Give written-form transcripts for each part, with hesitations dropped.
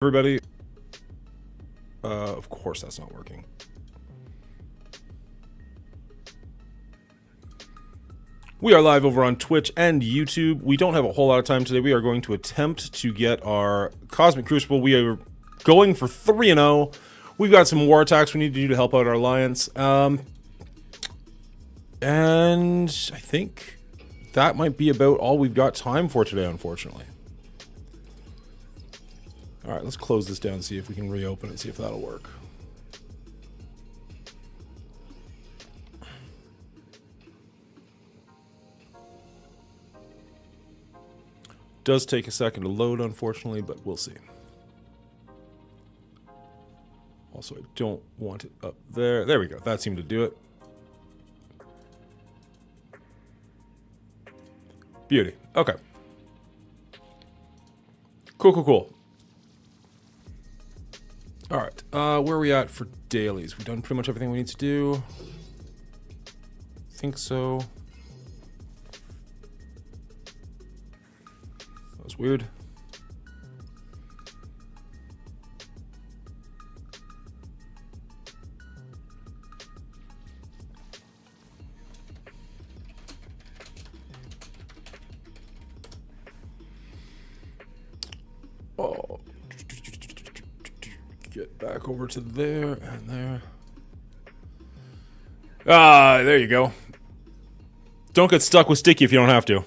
Everybody, of course that's not working. We are live over on Twitch and YouTube. We don't have a whole lot of time today. We are going to attempt to get our Cosmic Crucible. We are going for 3-0. We've got some war attacks we need to do to help out our alliance. And I think that might be about all we've got time for today, unfortunately. Alright, let's close this down and see if we can reopen it, see if that'll work. Does take a second to load, unfortunately, but we'll see. Also, I don't want it up there. There we go. That seemed to do it. Beauty. Okay. Cool. Alright, where are we at for dailies? We've done pretty much everything we need to do. Think so. That was weird. Oh. Get back over to there and there. There you go. Don't get stuck with Sticky if you don't have to.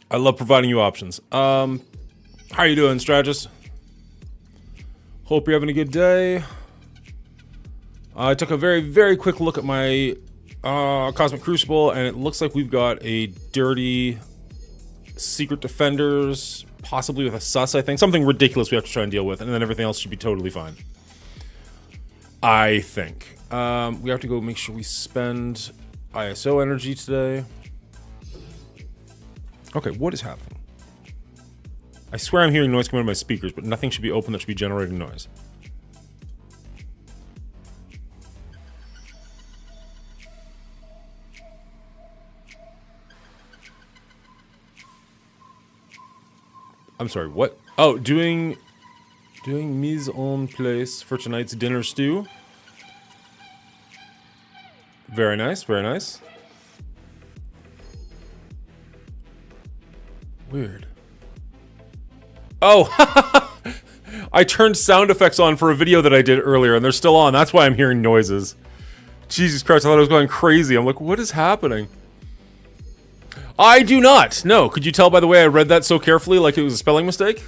I love providing you options. How are you doing, Strategist? Hope you're having a good day. I took a very quick look at my Cosmic Crucible, and it looks like we've got a dirty Secret Defenders, possibly with a sus, I think. Something ridiculous we have to try and deal with, and then everything else should be totally fine. I think. We have to go make sure we spend ISO energy today. Okay, what is happening? I swear I'm hearing noise coming out of my speakers, but nothing should be open that should be generating noise. I'm sorry, what? Oh, doing mise en place for tonight's dinner stew. Very nice, very nice. Weird. Oh, I turned sound effects on for a video that I did earlier, and they're still on. That's why I'm hearing noises. Jesus Christ, I thought I was going crazy. I'm like, what is happening? I do not. No, could you tell by the way I read that so carefully, like it was a spelling mistake?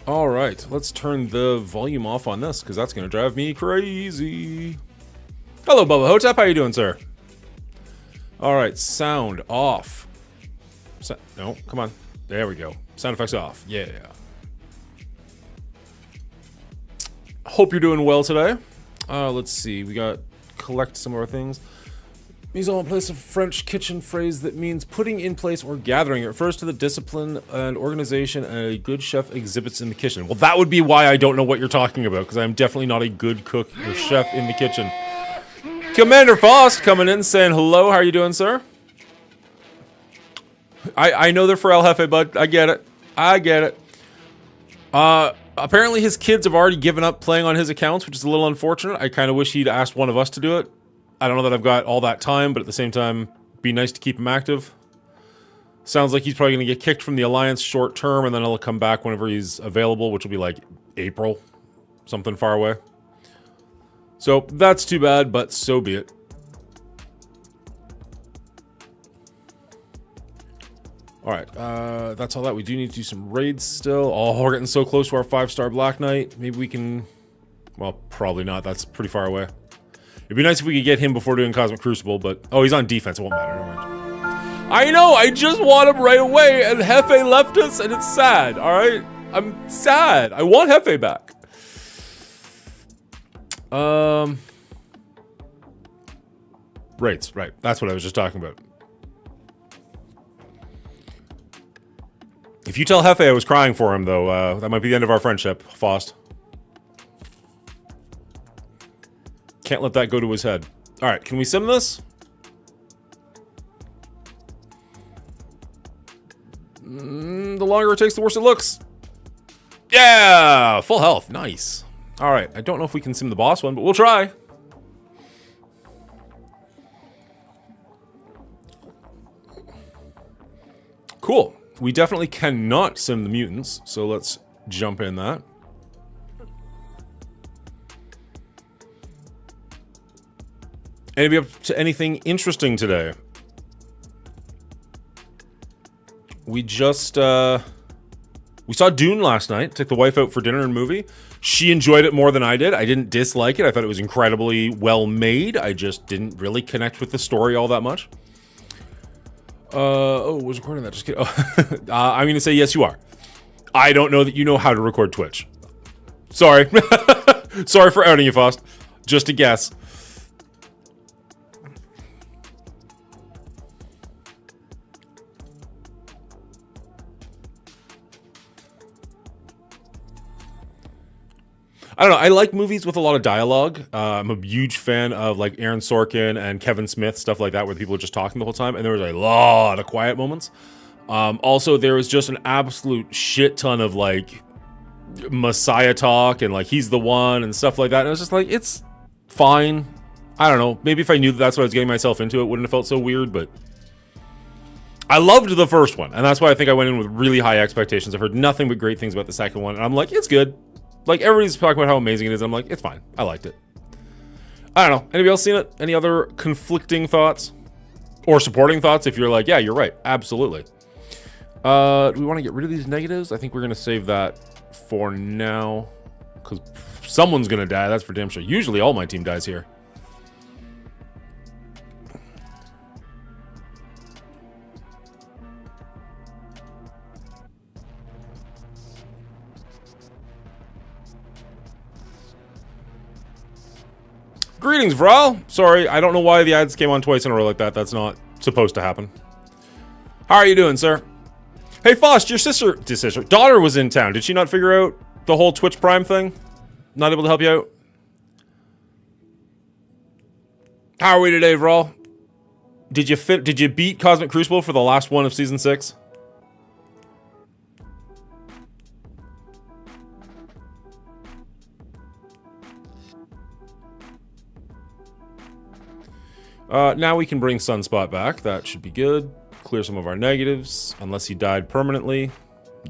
All right, let's turn the volume off on this, because that's going to drive me crazy. Hello, Bubba Hotep. How you doing, sir? All right, sound off. No, come on. There we go. Sound effects off. Yeah. Hope you're doing well today. Let's see. We got collect some of our things. Mise en place, a French kitchen phrase that means putting in place or gathering. It refers to the discipline and organization a good chef exhibits in the kitchen. Well, that would be why I don't know what you're talking about, because I'm definitely not a good cook or chef in the kitchen. Commander Faust coming in saying hello. How are you doing, sir? I know they're for El Jefe, bud. I get it. Apparently his kids have already given up playing on his accounts, which is a little unfortunate. I kind of wish he'd asked one of us to do it. I don't know that I've got all that time, but at the same time, be nice to keep him active. Sounds like he's probably going to get kicked from the Alliance short term, and then he'll come back whenever he's available, which will be like April. Something far away. So, that's too bad, but so be it. Alright, that's all that. We do need to do some raids still. Oh, we're getting so close to our 5-star Black Knight. Maybe we can... Well, probably not. That's pretty far away. It'd be nice if we could get him before doing Cosmic Crucible, but... Oh, he's on defense. It won't matter. Never mind. I know! I just want him right away, and Jefe left us, and it's sad, alright? I'm sad. I want Jefe back. Raids, right. That's what I was just talking about. If you tell Jefe I was crying for him, though, that might be the end of our friendship, Faust. Can't let that go to his head. Alright, can we sim this? The longer it takes, the worse it looks. Yeah! Full health. Nice. Alright, I don't know if we can sim the boss one, but we'll try. Cool. We definitely cannot sim the mutants, so let's jump in that. Anybody up to anything interesting today? We just, we saw Dune last night. Took the wife out for dinner and movie. She enjoyed it more than I did. I didn't dislike it. I thought it was incredibly well made. I just didn't really connect with the story all that much. Oh, was recording that? Just kidding. Oh. I'm going to say yes, you are. I don't know that you know how to record Twitch. Sorry. Sorry for outing you, Faust. Just a guess. I don't know. I like movies with a lot of dialogue. I'm a huge fan of like Aaron Sorkin and Kevin Smith, stuff like that, where people are just talking the whole time. And there was a lot of quiet moments. Also, there was just an absolute shit ton of like Messiah talk and like he's the one and stuff like that. And it was just like, it's fine. I don't know. Maybe if I knew that that's what I was getting myself into, it wouldn't have felt so weird. But I loved the first one. And that's why I think I went in with really high expectations. I've heard nothing but great things about the second one. And I'm like, it's good. Like, everybody's talking about how amazing it is. I'm like, it's fine. I liked it. I don't know. Anybody else seen it? Any other conflicting thoughts? Or supporting thoughts if you're like, yeah, you're right. Absolutely. Do we want to get rid of these negatives? I think we're going to save that for now. Because someone's going to die. That's for damn sure. Usually all my team dies here. Greetings, Vral. Sorry, I don't know why the ads came on twice in a row like that. That's not supposed to happen. How are you doing, sir? Hey, Faust, your daughter was in town. Did she not figure out the whole Twitch Prime thing? Not able to help you out? How are we today, Vral? Did you beat Cosmic Crucible for the last one of Season 6? Now we can bring Sunspot back. That should be good. Clear some of our negatives, unless he died permanently.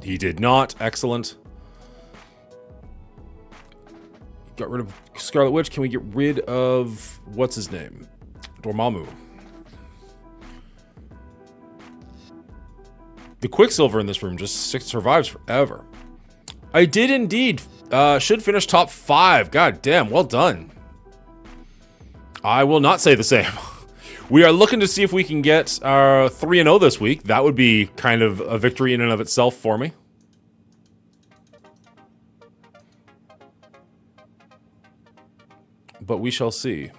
He did not. Excellent. Got rid of Scarlet Witch. Can we get rid of... what's his name? Dormammu. The Quicksilver in this room just survives forever. I did indeed. Should finish top 5. God damn, well done. I will not say the same. We are looking to see if we can get our 3-0 this week. That would be kind of a victory in and of itself for me. But we shall see.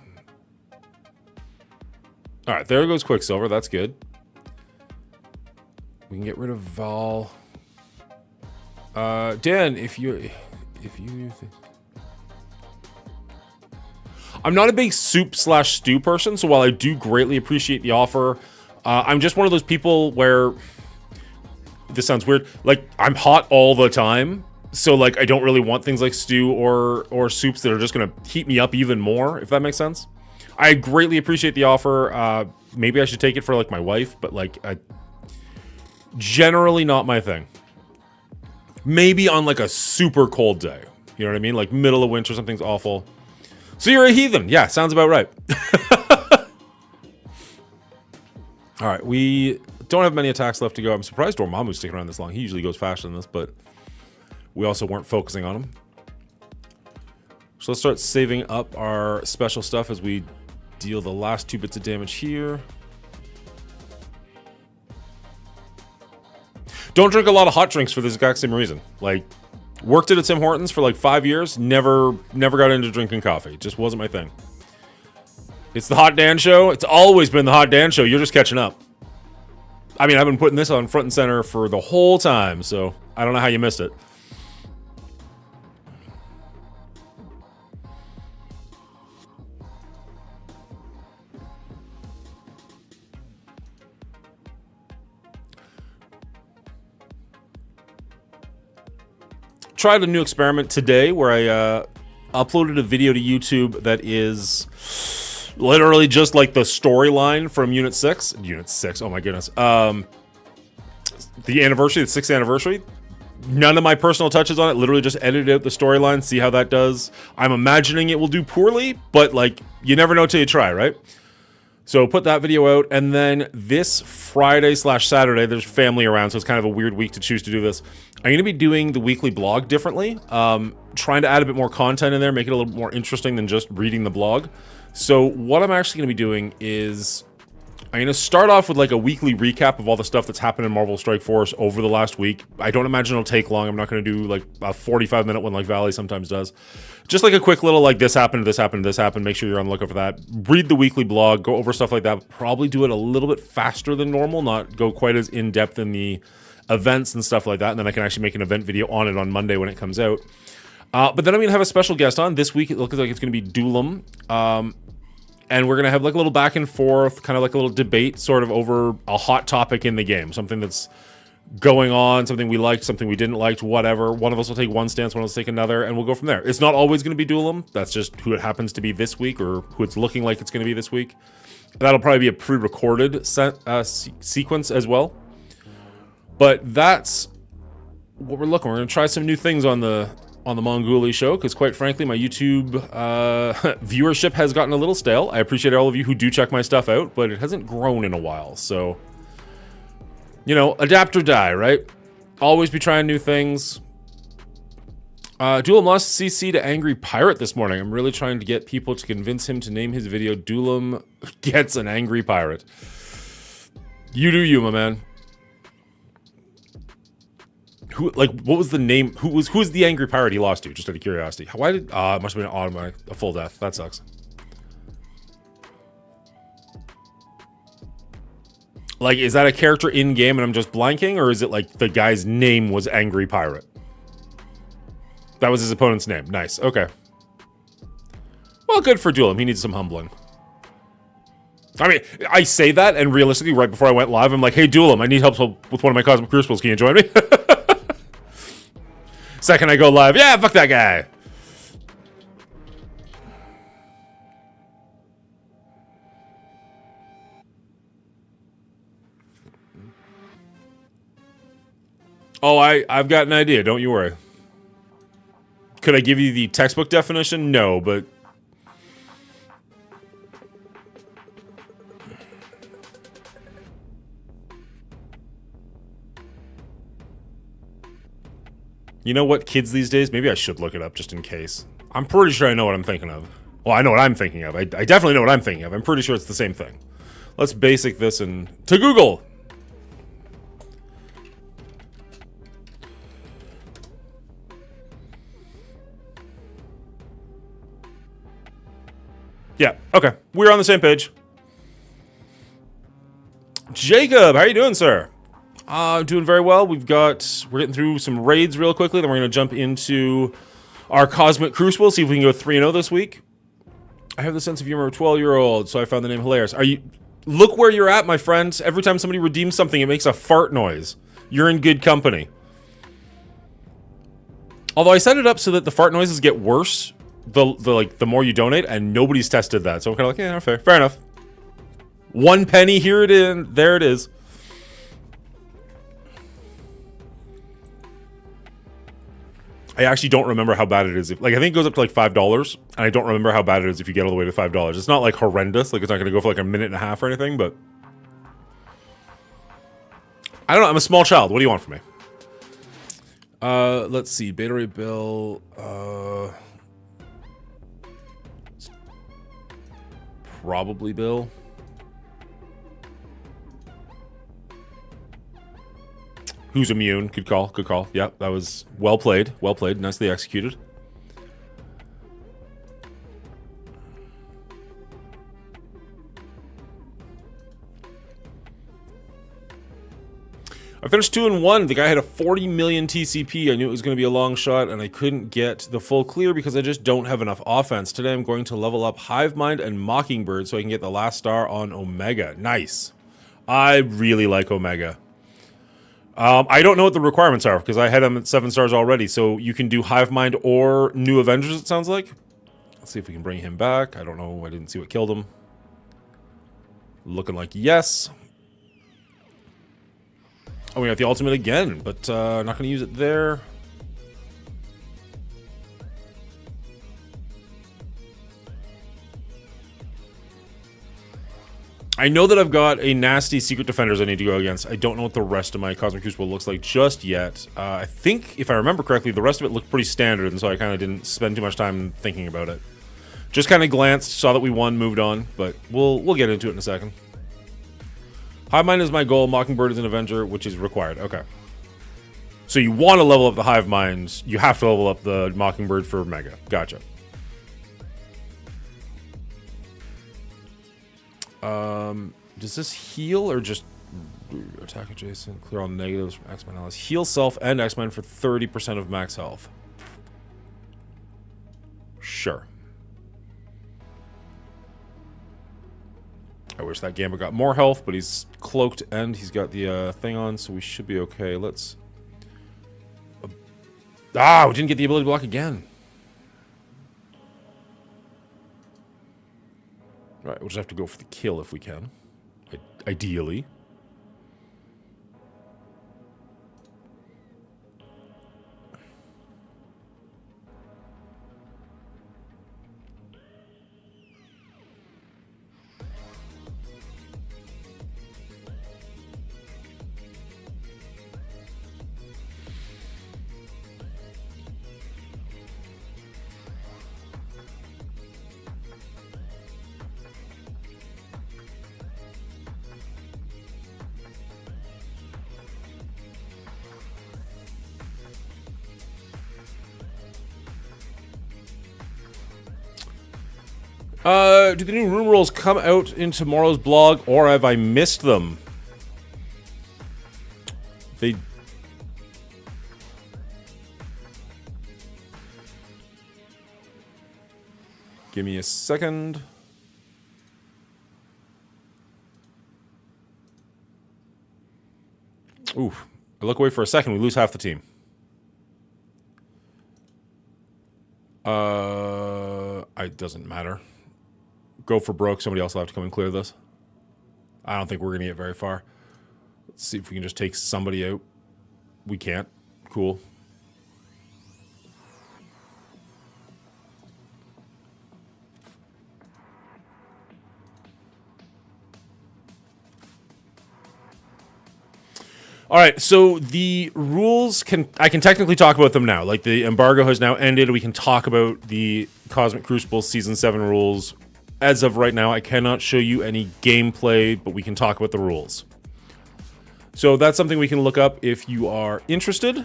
Alright, there goes Quicksilver. That's good. We can get rid of Val. Dan, if you... I'm not a big soup/stew person, so while I do greatly appreciate the offer, I'm just one of those people where, this sounds weird, like, I'm hot all the time, so, like, I don't really want things like stew or soups that are just gonna heat me up even more, if that makes sense. I greatly appreciate the offer. Maybe I should take it for, like, my wife, but, like, generally not my thing. Maybe on, like, a super cold day. You know what I mean? Like, middle of winter, something's awful. So you're a heathen. Yeah, sounds about right. Alright, we don't have many attacks left to go. I'm surprised Dormammu's sticking around this long. He usually goes faster than this, but we also weren't focusing on him. So let's start saving up our special stuff as we deal the last 2 bits of damage here. Don't drink a lot of hot drinks for this exact same reason. Like, worked at a Tim Hortons for like 5 years, never got into drinking coffee. It just wasn't my thing. It's the Hot Dan Show. It's always been the Hot Dan Show. You're just catching up. I mean, I've been putting this on front and center for the whole time, so I don't know how you missed it. tried a new experiment today where I uploaded a video to YouTube that is literally just like the storyline from Unit 6. Unit 6, oh my goodness. The anniversary, the 6th anniversary. None of my personal touches on it, literally just edited out the storyline, see how that does. I'm imagining it will do poorly, but like, you never know till you try, right? So put that video out, and then this Friday/Saturday, there's family around, so it's kind of a weird week to choose to do this. I'm going to be doing the weekly blog differently, trying to add a bit more content in there, make it a little bit more interesting than just reading the blog. So what I'm actually going to be doing is I'm going to start off with like a weekly recap of all the stuff that's happened in Marvel Strike Force over the last week. I don't imagine it'll take long. I'm not going to do like a 45-minute one like Valley sometimes does. Just like a quick little like this happened, this happened, this happened. Make sure you're on the lookout for that. Read the weekly blog, go over stuff like that. Probably do it a little bit faster than normal, not go quite as in-depth in the events and stuff like that. And then I can actually make an event video on it on Monday when it comes out. But then I'm going to have a special guest on. This week it looks like it's going to be Duelam. And we're going to have like a little back and forth, kind of like a little debate sort of over a hot topic in the game. Something that's going on, something we liked, something we didn't like, whatever. One of us will take one stance, one of us will take another, and we'll go from there. It's not always going to be Duelam. That's just who it happens to be this week, or who it's looking like it's going to be this week. That'll probably be a pre-recorded sequence as well. But that's what we're looking. We're going to try some new things on the Mongoolie show, because quite frankly, my YouTube viewership has gotten a little stale. I appreciate all of you who do check my stuff out, but it hasn't grown in a while, so, you know, adapt or die, right? Always be trying new things. Duelam lost CC to Angry Pirate this morning. I'm really trying to get people to convince him to name his video Duelam Gets an Angry Pirate. You do you, my man. Who, like, what was the name? Who's the angry pirate he lost to? Just out of curiosity. Why did? It must have been an automatic, a full death. That sucks. Like, is that a character in game and I'm just blanking, or is it like the guy's name was Angry Pirate? That was his opponent's name. Nice. Okay. Well, good for Duelam. He needs some humbling. I mean, I say that, and realistically, right before I went live, I'm like, "Hey, Duelam, I need help with one of my Cosmic Crucibles. Can you join me?" Second I go live, yeah, fuck that guy. Oh, I've got an idea, don't you worry. Could I give you the textbook definition? No, but... You know what, kids these days? Maybe I should look it up just in case. I'm pretty sure I know what I'm thinking of. Well, I know what I'm thinking of. I definitely know what I'm thinking of. I'm pretty sure it's the same thing. Let's basic this and... to Google! Yeah, okay. We're on the same page. Jacob, how are you doing, sir? Doing very well. We're getting through some raids real quickly, then we're going to jump into our Cosmic Crucible, see if we can go 3-0 this week. I have the sense of humor of a 12-year-old, so I found the name hilarious. Look where you're at, my friend. Every time somebody redeems something, it makes a fart noise. You're in good company. Although I set it up so that the fart noises get worse the more you donate, and nobody's tested that. So I'm kind of like, yeah, fair enough. 1 penny, here it is, there it is. I actually don't remember how bad it is. I think it goes up to like $5, and I don't remember how bad it is if you get all the way to $5. It's not like horrendous, like it's not going to go for like a minute and a half or anything, but... I don't know, I'm a small child. What do you want from me? Let's see, Beta Ray Bill, probably Bill. Who's immune? Good call, good call. Yeah, that was well played, nicely executed. I finished 2-1. The guy had a 40 million TCP. I knew it was going to be a long shot, and I couldn't get the full clear because I just don't have enough offense. Today I'm going to level up Hivemind and Mockingbird so I can get the last star on Omega. Nice. I really like Omega. I don't know what the requirements are because I had him at 7 stars already. So you can do Hive Mind or New Avengers, it sounds like. Let's see if we can bring him back. I don't know. I didn't see what killed him. Looking like yes. Oh, we got the ultimate again, but not going to use it there. I know that I've got a nasty Secret Defenders I need to go against. I don't know what the rest of my Cosmic Crucible looks like just yet. I think, if I remember correctly, the rest of it looked pretty standard, and so I kind of didn't spend too much time thinking about it. Just kind of glanced, saw that we won, moved on, but we'll get into it in a second. Hive Mind is my goal. Mockingbird is an Avenger, which is required. Okay. So you want to level up the Hive Minds. You have to level up the Mockingbird for Mega. Gotcha. Does this heal or just attack adjacent? Clear all negatives from X-Men allies. Heal self and X-Men for 30% of max health. Sure. I wish that Gambit got more health, but he's cloaked and he's got the thing on, so we should be okay. Let's... we didn't get the ability to block again. Right, we'll just have to go for the kill if we can. Ideally. Do the new rune rules come out in tomorrow's blog, or have I missed them? They... Give me a second. Ooh, I look away for a second, we lose half the team. It doesn't matter. Go for broke, somebody else will have to come and clear this. I don't think we're gonna get very far. Let's see if we can just take somebody out. We can't. Cool. All right, so the rules I can technically talk about them now. Like, the embargo has now ended. We can talk about the Cosmic Crucible Season 7 rules. As of right now, I cannot show you any gameplay, but we can talk about the rules. So that's something we can look up if you are interested.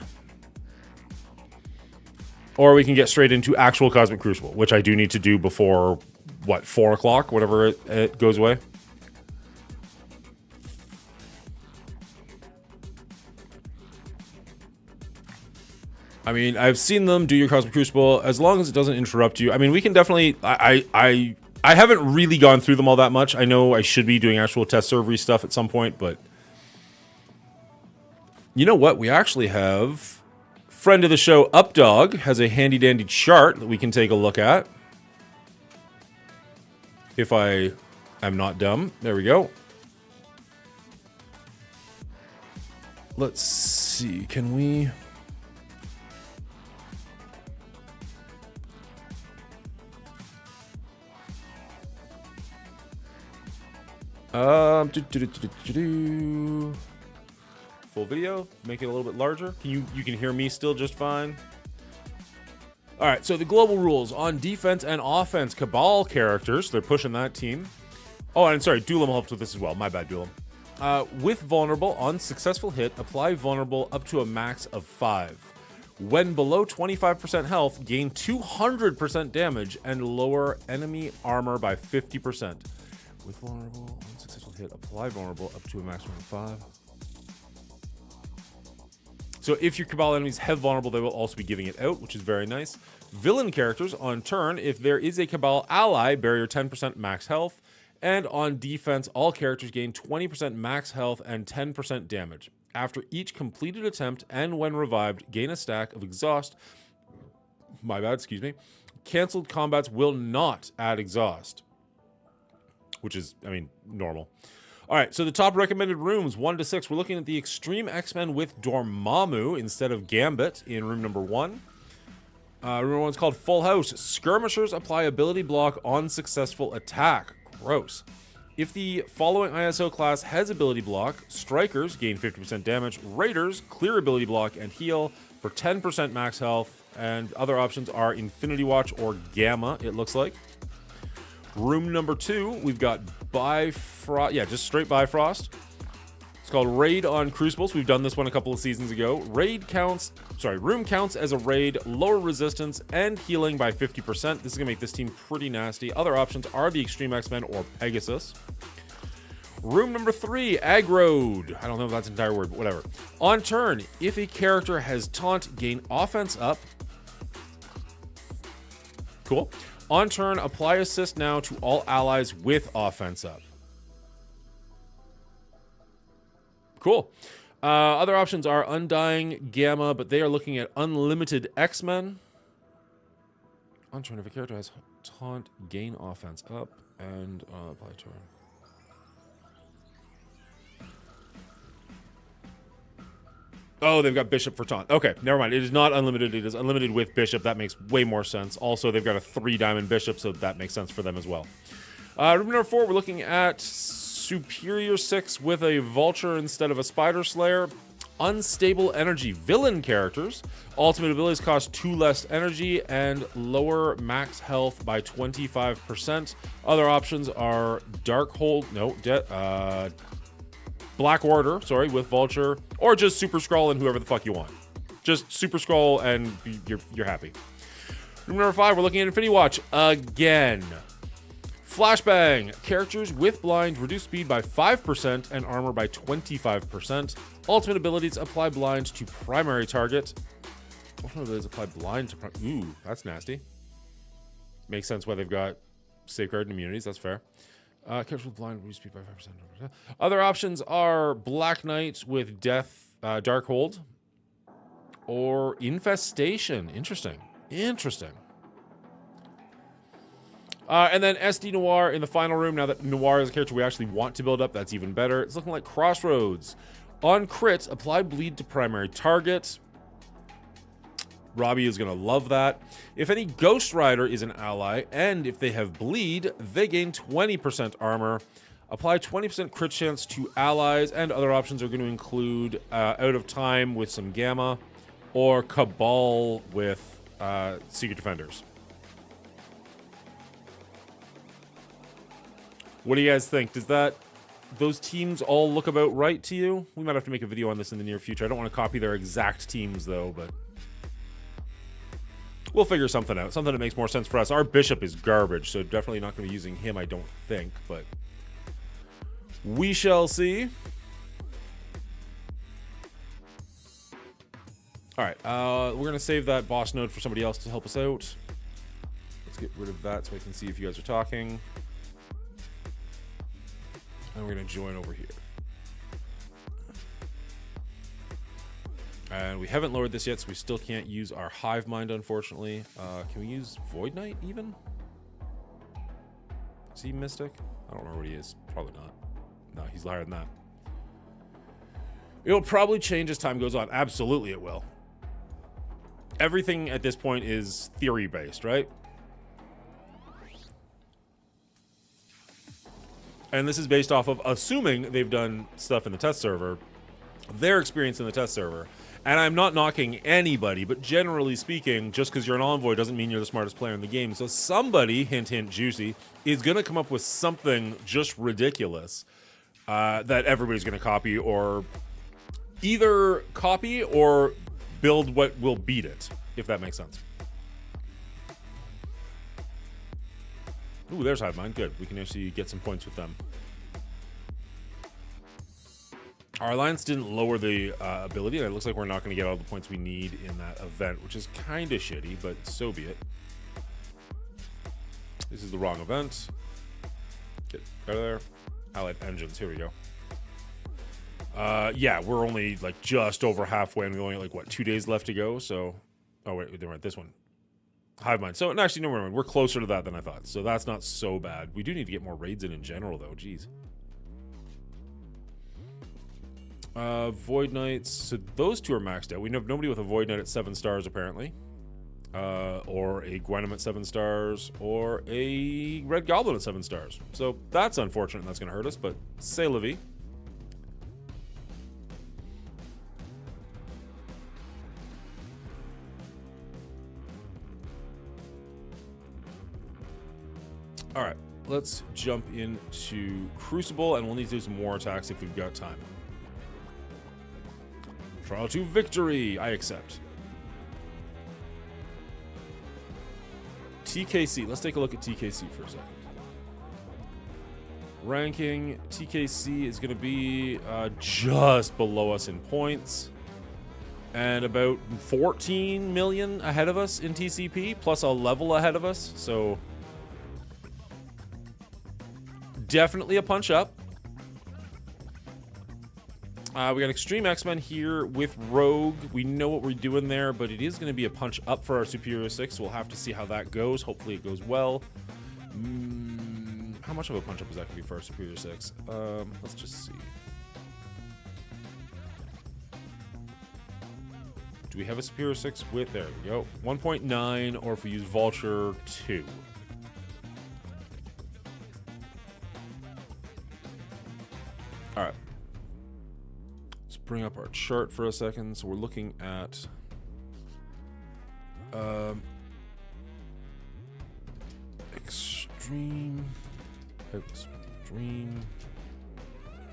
Or we can get straight into actual Cosmic Crucible, which I do need to do before, what, 4 o'clock, whatever it goes away. I mean, I've seen them do your Cosmic Crucible, as long as it doesn't interrupt you. I mean, we can definitely... I haven't really gone through them all that much. I know I should be doing actual test server stuff at some point, but... You know what? We actually have... Friend of the show, Updog, has a handy-dandy chart that we can take a look at. If I am not dumb. There we go. Let's see. Can we... Full video, make it a little bit larger. You can hear me still just fine. All right, so the global rules on defense and offense. Cabal characters, they're pushing that team. Oh, and sorry, Duelam helps with this as well. My bad, Duelam. With vulnerable, on successful hit, apply vulnerable up to a max of 5. When below 25% health, gain 200% damage and lower enemy armor by 50%. With vulnerable, unsuccessful hit, apply vulnerable up to a maximum of 5. So if your Cabal enemies have vulnerable, they will also be giving it out, which is very nice. Villain characters, on turn, if there is a Cabal ally, barrier 10% max health. And on defense, all characters gain 20% max health and 10% damage. After each completed attempt and when revived, gain a stack of exhaust. My bad, excuse me. Cancelled combats will not add exhaust. Which is, I mean, normal. All right, so the top recommended rooms, 1 to 6. We're looking at the Extreme X-Men with Dormammu instead of Gambit in room number 1. Room number 1 is called Full House. Skirmishers apply ability block on successful attack. Gross. If the following ISO class has ability block, Strikers gain 50% damage, Raiders clear ability block and heal for 10% max health, and other options are Infinity Watch or Gamma, it looks like. Room number 2, we've got Bifrost. Yeah, just straight Bifrost. It's called Raid on Crucibles. We've done this one a couple of seasons ago. Room counts as a raid, lower resistance, and healing by 50%. This is going to make this team pretty nasty. Other options are the Extreme X-Men or Pegasus. Room number 3, Aggroed. I don't know if that's an entire word, but whatever. On turn, if a character has taunt, gain offense up. Cool. On turn, apply assist now to all allies with offense up. Cool. Other options are Undying, Gamma, but they are looking at Unlimited X-Men. On turn, if a character has taunt, gain offense up, and apply turn. Oh, they've got Bishop for taunt. Okay, never mind. It is not unlimited. It is unlimited with Bishop. That makes way more sense. Also, they've got a 3-diamond Bishop, so that makes sense for them as well. Room number 4, we're looking at Superior 6 with a Vulture instead of a Spider Slayer. Unstable Energy villain characters. Ultimate abilities cost 2 less energy and lower max health by 25%. Other options are Black Order, with Vulture, or just Super Skrull and whoever the fuck you want. Just Super Skrull and you're happy. Room number 5, we're looking at Infinity Watch again. Flashbang. Characters with blind reduce speed by 5% and armor by 25%. Ultimate abilities apply blind to primary target. Ultimate abilities apply blind to ooh, that's nasty. Makes sense why they've got safeguard immunities, that's fair. Characters with blind reduce speed by 5%. Other options are Black Knight with Darkhold, or Infestation. Interesting. And then SD Noir in the final room. Now that Noir is a character we actually want to build up, that's even better. It's looking like Crossroads. On crit, apply bleed to primary target. Robbie is going to love that. If any Ghost Rider is an ally, and if they have bleed, they gain 20% armor. Apply 20% crit chance to allies, and other options are going to include Out of Time with some Gamma, or Cabal with Secret Defenders. What do you guys think? Does those teams all look about right to you? We might have to make a video on this in the near future. I don't want to copy their exact teams, though, but we'll figure something out. Something that makes more sense for us. Our Bishop is garbage, so definitely not going to be using him, I don't think, but we shall see. All right, we're going to save that boss node for somebody else to help us out. Let's get rid of that so I can see if you guys are talking. And we're going to join over here. And we haven't lowered this yet, so we still can't use our Hive Mind, unfortunately. Can we use Void Knight, even? Is he Mystic? I don't know what he is. Probably not. No, he's higher than that. It'll probably change as time goes on. Absolutely it will. Everything at this point is theory-based, right? And this is based off of assuming they've done stuff in the test server, their experience in the test server. And I'm not knocking anybody, but generally speaking, just because you're an Envoy doesn't mean you're the smartest player in the game. So somebody, hint, hint, Juicy, is going to come up with something just ridiculous that everybody's going to copy, or either copy or build what will beat it, if that makes sense. Ooh, there's Hive Mind. Good. We can actually get some points with them. Our alliance didn't lower the ability, and it looks like we're not going to get all the points we need in that event, which is kind of shitty, but so be it. This is the wrong event. Get out of there. Allied Engines. Here we go. Yeah, we're only like just over halfway, and we only like what 2 days left to go. So, oh wait, never mind. This one, Hive Mind. So, no, actually, no, never mind. We're closer to that than I thought. So that's not so bad. We do need to get more raids in general, though. Jeez. Void Knights. So those two are maxed out. We have nobody with a Void Knight at 7 stars apparently, or a Gwenom at 7 stars, or a Red Goblin at 7 stars. So that's unfortunate. And that's going to hurt us. But c'est la vie. All right, let's jump into Crucible, and we'll need to do some more attacks if we've got time. Trial to victory. I accept. TKC. Let's take a look at TKC for a second. Ranking. TKC is going to be just below us in points, and about 14 million ahead of us in TCP, plus a level ahead of us. So definitely a punch up. We got Extreme X-Men here with Rogue. We know what we're doing there, but it is going to be a punch up for our Superior 6. So we'll have to see how that goes. Hopefully it goes well. How much of a punch up is that going to be for our Superior 6? Let's just see. Do we have a Superior 6 with? There we go. 1.9, or if we use Vulture, 2. All right. Let's bring up our chart for a second. So we're looking at Extreme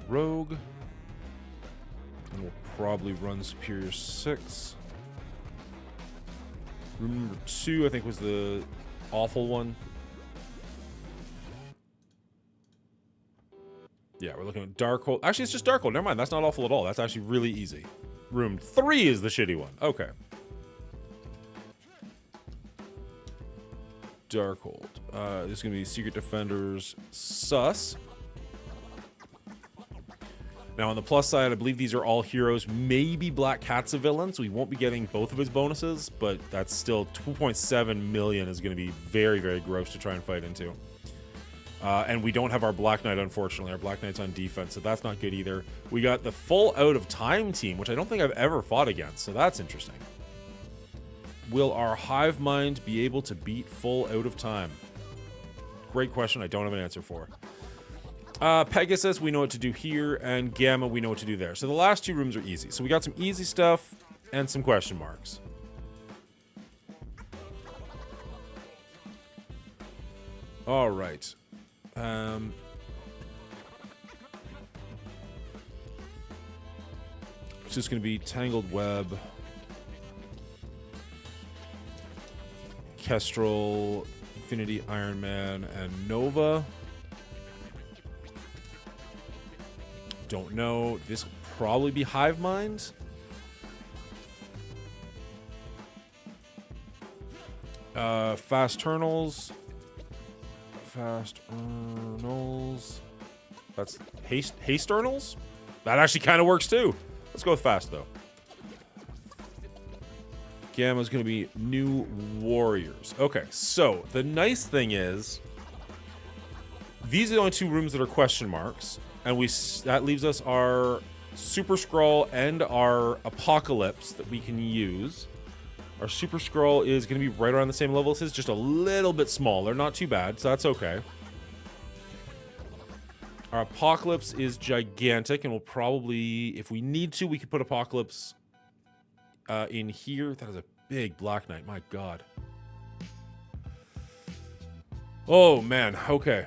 Rogue, and we'll probably run Superior 6. Room number 2, I think, was the awful one. Yeah, we're looking at Darkhold. Actually, it's just Darkhold. Never mind. That's not awful at all. That's actually really easy. Room 3 is the shitty one. Okay. Darkhold. This is going to be Secret Defenders Sus. Now, on the plus side, I believe these are all heroes. Maybe Black Cat's a villain, so we won't be getting both of his bonuses, but that's still 2.7 million is going to be very, very gross to try and fight into. And we don't have our Black Knight, unfortunately. Our Black Knight's on defense, so that's not good either. We got the full Out of Time team, which I don't think I've ever fought against, so that's interesting. Will our Hive Mind be able to beat full Out of Time? Great question I don't have an answer for. Pegasus, we know what to do here, and Gamma, we know what to do there. So the last 2 rooms are easy. So we got some easy stuff and some question marks. All right. It's just going to be Tangled Web, Kestrel, Infinity Iron Man, and Nova. Don't know. This will probably be Hive Mind. Fast Turnals. That's Haste Turnals? That actually kind of works too. Let's go with Fast though. Gamma's going to be New Warriors. Okay, so the nice thing is these are the only 2 rooms that are question marks, and that leaves us our Super Scroll and our Apocalypse that we can use. Our Super Scroll is going to be right around the same level as his, just a little bit smaller. Not too bad, so that's okay. Our Apocalypse is gigantic, and we'll probably, if we need to, we could put Apocalypse in here. That is a big Black Knight, my god. Oh, man, okay.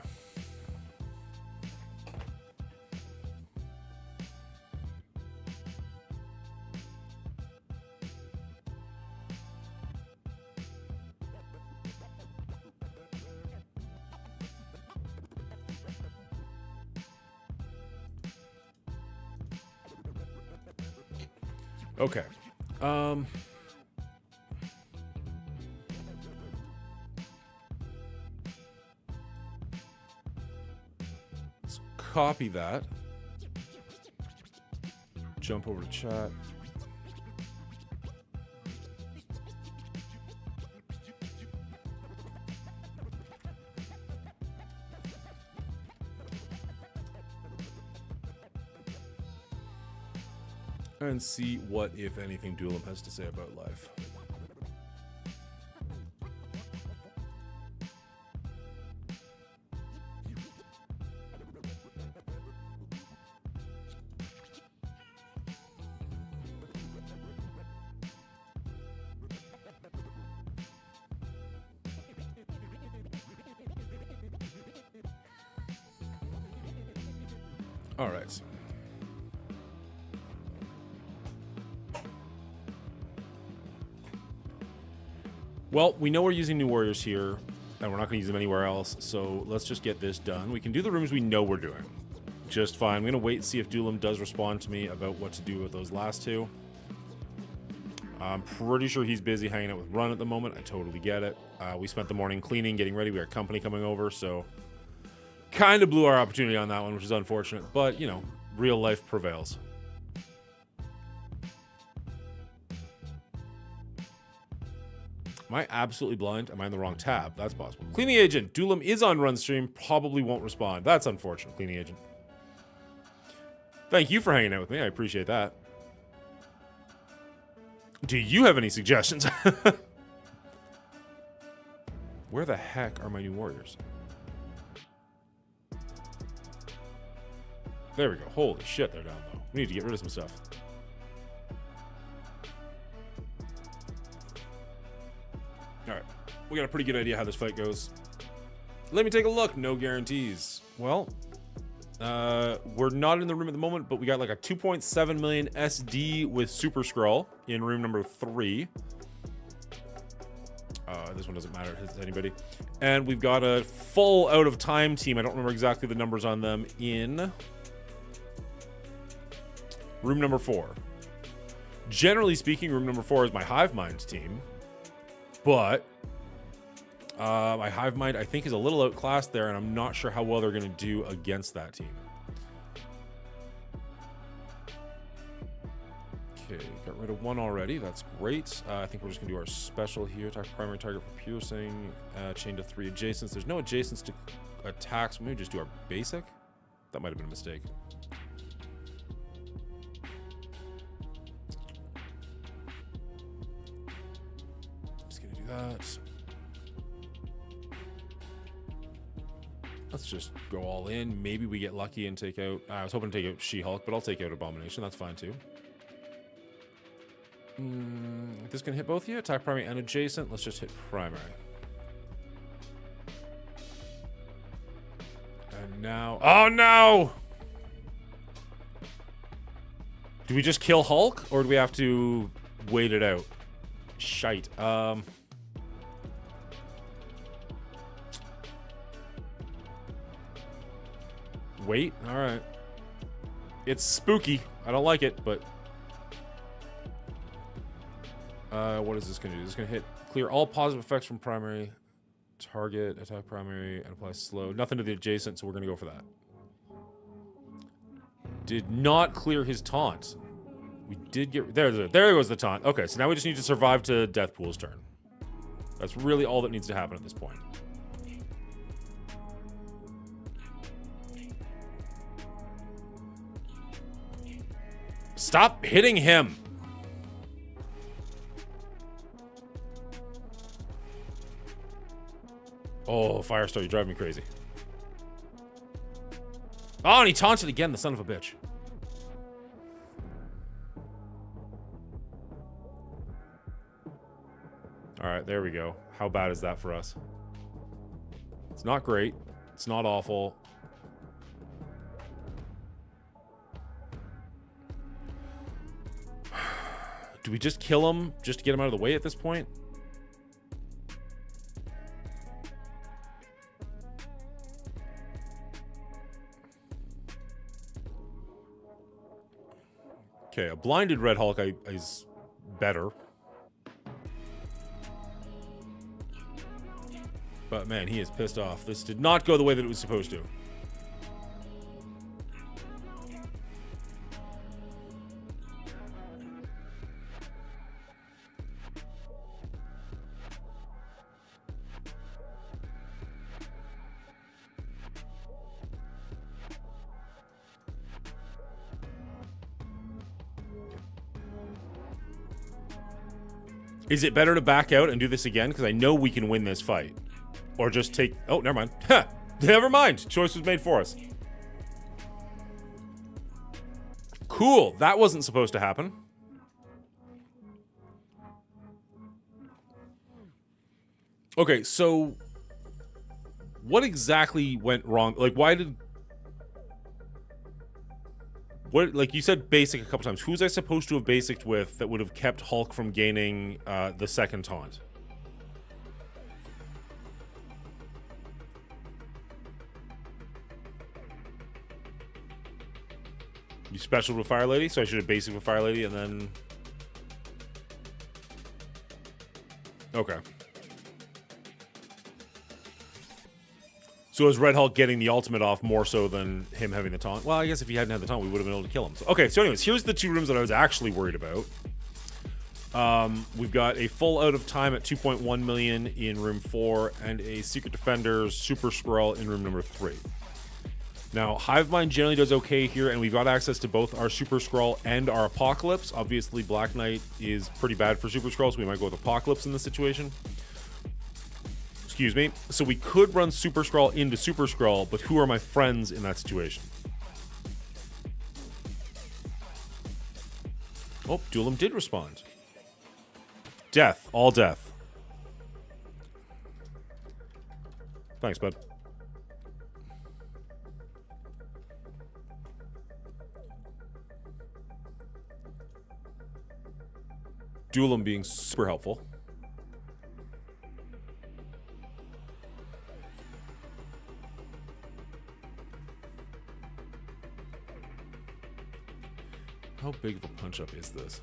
Okay. Let's copy that. jump over to chat. And see what, if anything, Duelim has to say about life. All right. Well, we know we're using new warriors here, and we're not going to use them anywhere else, so let's just get this done. We can do the rooms we know we're doing just fine. I'm going to wait and see if Duelim does respond to me about what to do with those last two. I'm pretty sure he's busy hanging out with Run at the moment. I totally get it. We spent the morning cleaning, getting ready. We got company coming over, so kind of blew our opportunity on that one, which is unfortunate, but, you know, real life prevails. Am I absolutely blind? Am I in the wrong tab? That's possible. Cleaning agent. Duelim is on Run stream. Probably won't respond. That's unfortunate, cleaning agent. Thank you for hanging out with me. I appreciate that. Do you have any suggestions? Where the heck are my new warriors? There we go. Holy shit, they're down low. We need to get rid of some stuff. Alright, we got a pretty good idea how this fight goes. Let me take a look. No guarantees. Well, we're not in the room at the moment, but we got like a 2.7 million SD with Super Skrull in room number 3. This one doesn't matter to anybody. And we've got a full out of time team. I don't remember exactly the numbers on them in room number 4. Generally speaking, room number 4 is my Hive Mind team. But my Hive Mind, I think, is a little outclassed there, and I'm not sure how well they're going to do against that team. Okay, got rid of one already. That's great. I think we're just going to do our special here. Attack primary target for piercing. Chain to 3 adjacents. There's no adjacents to attacks. Maybe just do our basic. That might have been a mistake. That. Let's just go all in. Maybe we get lucky and take out... I was hoping to take out She-Hulk, but I'll take out Abomination. That's fine, too. This can hit both of you? Attack primary and adjacent. Let's just hit primary. And now... Oh, no! Do we just kill Hulk? Or do we have to wait it out? Shite. Wait, all right. It's spooky. I don't like it, but what is this gonna do? This is gonna hit clear all positive effects from primary target, attack primary, and apply slow. Nothing to the adjacent, so we're gonna go for that. Did not clear his taunt. We did get there goes the taunt. Okay, so now we just need to survive to Deathpool's turn. That's really all that needs to happen at this point. Stop hitting him. Oh, Firestar, you drive me crazy. Oh, and he taunted again, the son of a bitch. All right, there we go. How bad is that for us? It's not great. It's not awful. Do we just kill him just to get him out of the way at this point? Okay, a blinded Red Hulk is better. But man, he is pissed off. This did not go the way that it was supposed to. Is it better to back out and do this again? Because I know we can win this fight. Or just take... Oh, never mind. Ha! Never mind. Choice was made for us. Cool. That wasn't supposed to happen. Okay, so... What exactly went wrong? Like, why did... What, like, you said basic a couple times. Who's I supposed to have basicked with that would have kept Hulk from gaining the second taunt? You special with Fire Lady, so I should have basic with Fire Lady and then... Okay. So is Red Hulk getting the ultimate off more so than him having the taunt? Well, I guess if he hadn't had the taunt, we would have been able to kill him. So, okay, so anyways, here's the two rooms that I was actually worried about. We've got a full out of time at 2.1 million in room 4 and a Secret Defenders Super Skrull in room number 3. Now, Hivemind generally does okay here, and we've got access to both our Super Skrull and our Apocalypse. Obviously, Black Knight is pretty bad for Super Skrull, so we might go with Apocalypse in this situation. Excuse me. So we could run Super Skrull into Super Skrull, but who are my friends in that situation? Oh, Duelim did respond. Death. All death. Thanks, bud. Duelim being super helpful. How big of a punch-up is this?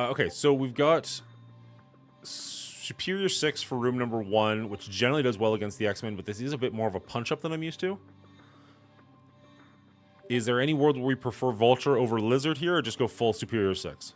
Okay, so we've got Superior 6 for room number 1, which generally does well against the X-Men, but this is a bit more of a punch-up than I'm used to. Is there any world where we prefer Vulture over Lizard here, or just go full Superior 6?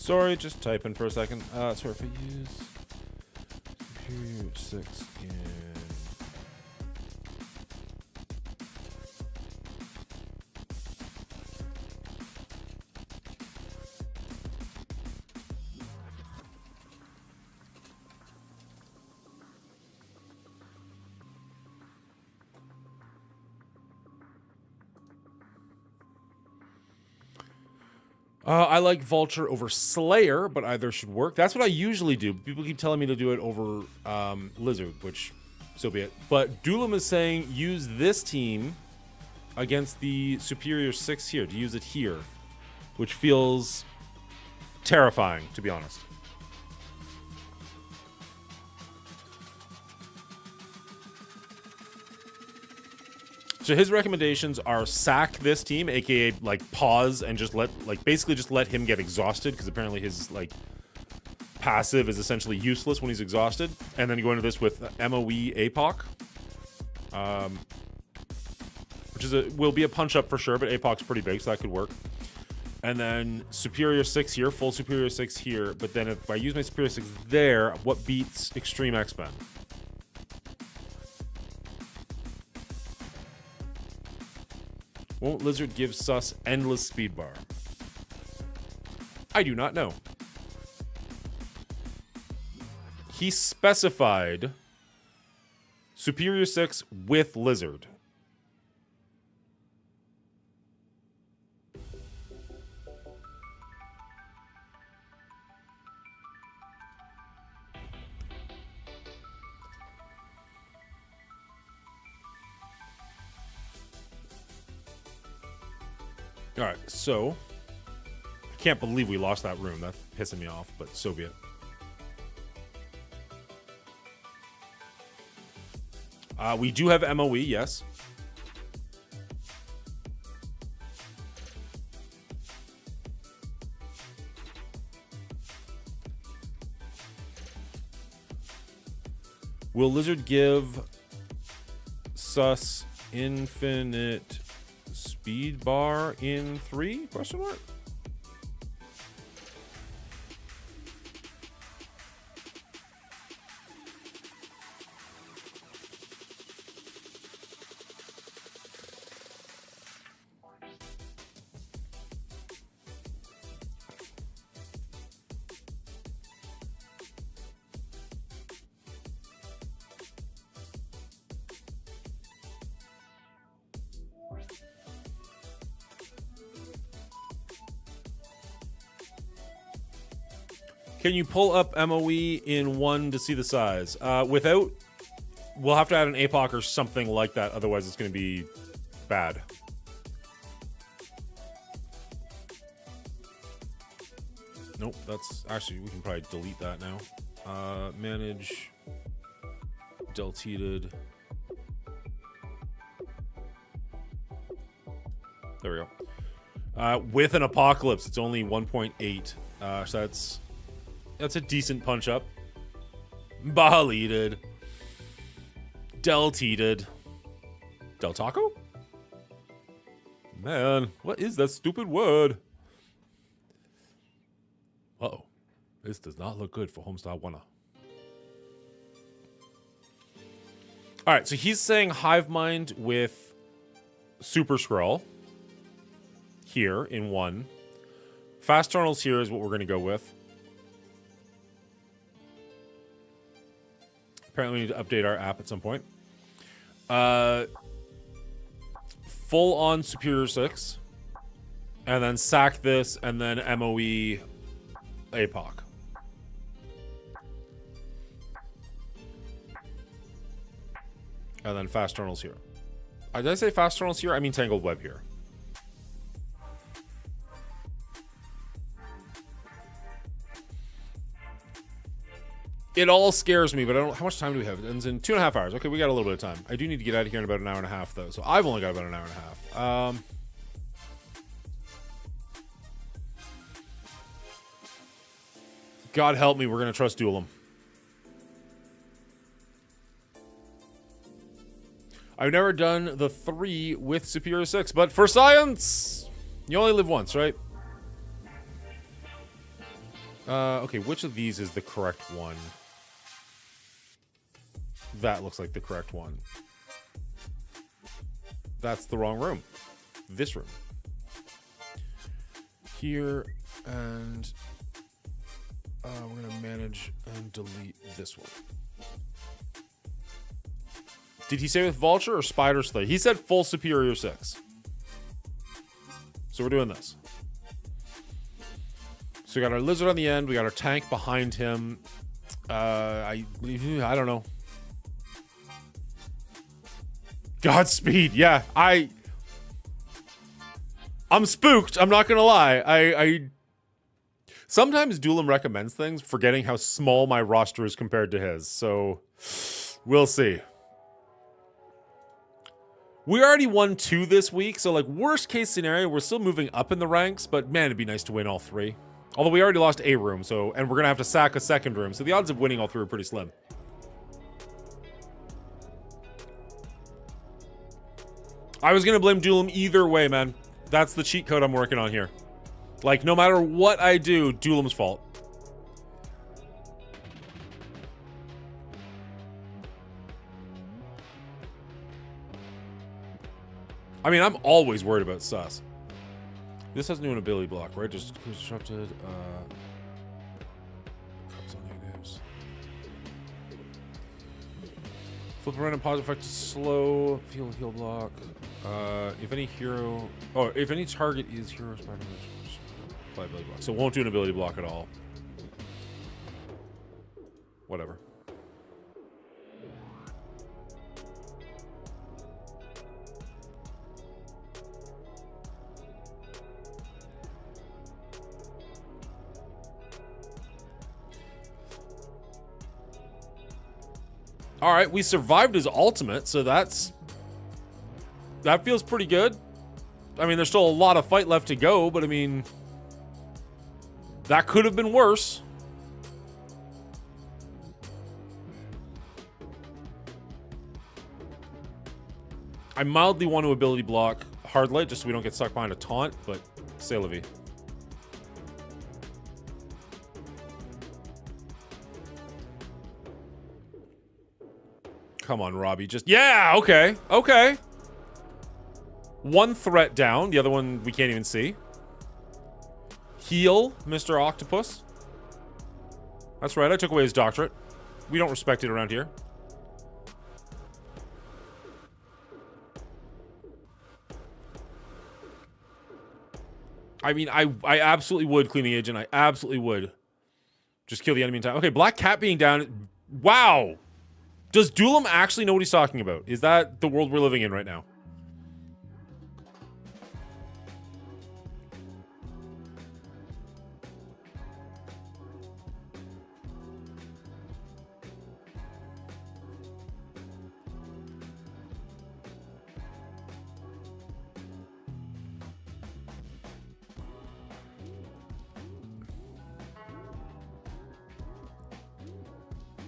Sorry, just typing for a second. Sorry if I use Superior 6 in... I like Vulture over Slayer, but either should work. That's what I usually do. People keep telling me to do it over Lizard, which, so be it. But Duelim is saying use this team against the Superior 6 here, to use it here, which feels terrifying, to be honest. So his recommendations are sack this team, aka like pause and just let, like basically just let him get exhausted, because apparently his like passive is essentially useless when he's exhausted. And then you go into this with MOE APOC. Which will be a punch-up for sure, but APOC's pretty big, so that could work. And then Superior 6 here, full Superior 6 here. But then if I use my Superior 6 there, what beats Extreme X-Men? Won't Lizard give Sus endless speed bar? I do not know. He specified Superior 6 with Lizard. All right, so I can't believe we lost that room. That's pissing me off, but so be it. We do have MOE, yes. Will Lizard give Sus infinite speed bar in 3? Question mark? Can you pull up MOE in 1 to see the size? Without, we'll have to add an APOC or something like that. Otherwise, it's going to be bad. Nope, that's actually, we can probably delete that now. Manage delteated. There we go. With an apocalypse, it's only 1.8. So that's a decent punch up. Bahaleted. Delteated. Del Taco? Man, what is that stupid word? Uh-oh. This does not look good for Homestar Wanna. Alright, so he's saying Hive Mind with Super Skrull. Here in 1. Fast Tunnels here is what we're going to go with. Apparently we need to update our app at some point. Full on Superior 6. And then sack this, and then MOE APOC. And then Fast Tunnels here. Did I say Fast Tunnels here? I mean Tangled Web here. It all scares me, but I don't. How much time do we have? It ends in 2.5 hours. Okay, we got a little bit of time. I do need to get out of here in about an hour and a half, though. So I've only got about an hour and a half. God help me, we're gonna trust Duelim. I've never done the 3 with Superior 6, but for science, you only live once, right? Okay, which of these is the correct one? That looks like the correct one. That's the wrong room. This room. Here, and we're gonna manage and delete this one. Did he say with Vulture or Spider Slay? He said full Superior 6. So we're doing this. So we got our Lizard on the end. We got our tank behind him. I don't know. Godspeed. Yeah, I'm spooked. I'm not gonna lie. I sometimes Duelim recommends things, forgetting how small my roster is compared to his. So we'll see. We already won 2 this week, so like worst case scenario, we're still moving up in the ranks. But man, it'd be nice to win all 3. Although we already lost a room, so, and we're going to have to sack a second room. So the odds of winning all three are pretty slim. I was going to blame Duelim either way, man. That's the cheat code I'm working on here. Like, no matter what I do, Duelim's fault. I mean, I'm always worried about sus. This has new ability block, right? Just disrupted. Cups on negatives. Flip around and pause effect to slow. Field heal block. If any hero. Oh, if any target is hero Spider-Man, apply ability block. So it won't do an ability block at all. Whatever. All right, we survived his ultimate, so that feels pretty good. I mean, there's still a lot of fight left to go, but I mean, that could have been worse. I mildly want to ability block Hard Light just so we don't get stuck behind a taunt, but c'est la vie. Come on, Robbie. Just, yeah, okay. Okay. One threat down. The other one we can't even see. Heal, Mr. Octopus. That's right. I took away his doctorate. We don't respect it around here. I mean, I absolutely would, Cleaning Agent. I absolutely would. Just kill the enemy in time. Okay, Black Cat being down. Wow. Does Duelim actually know what he's talking about? Is that the world we're living in right now?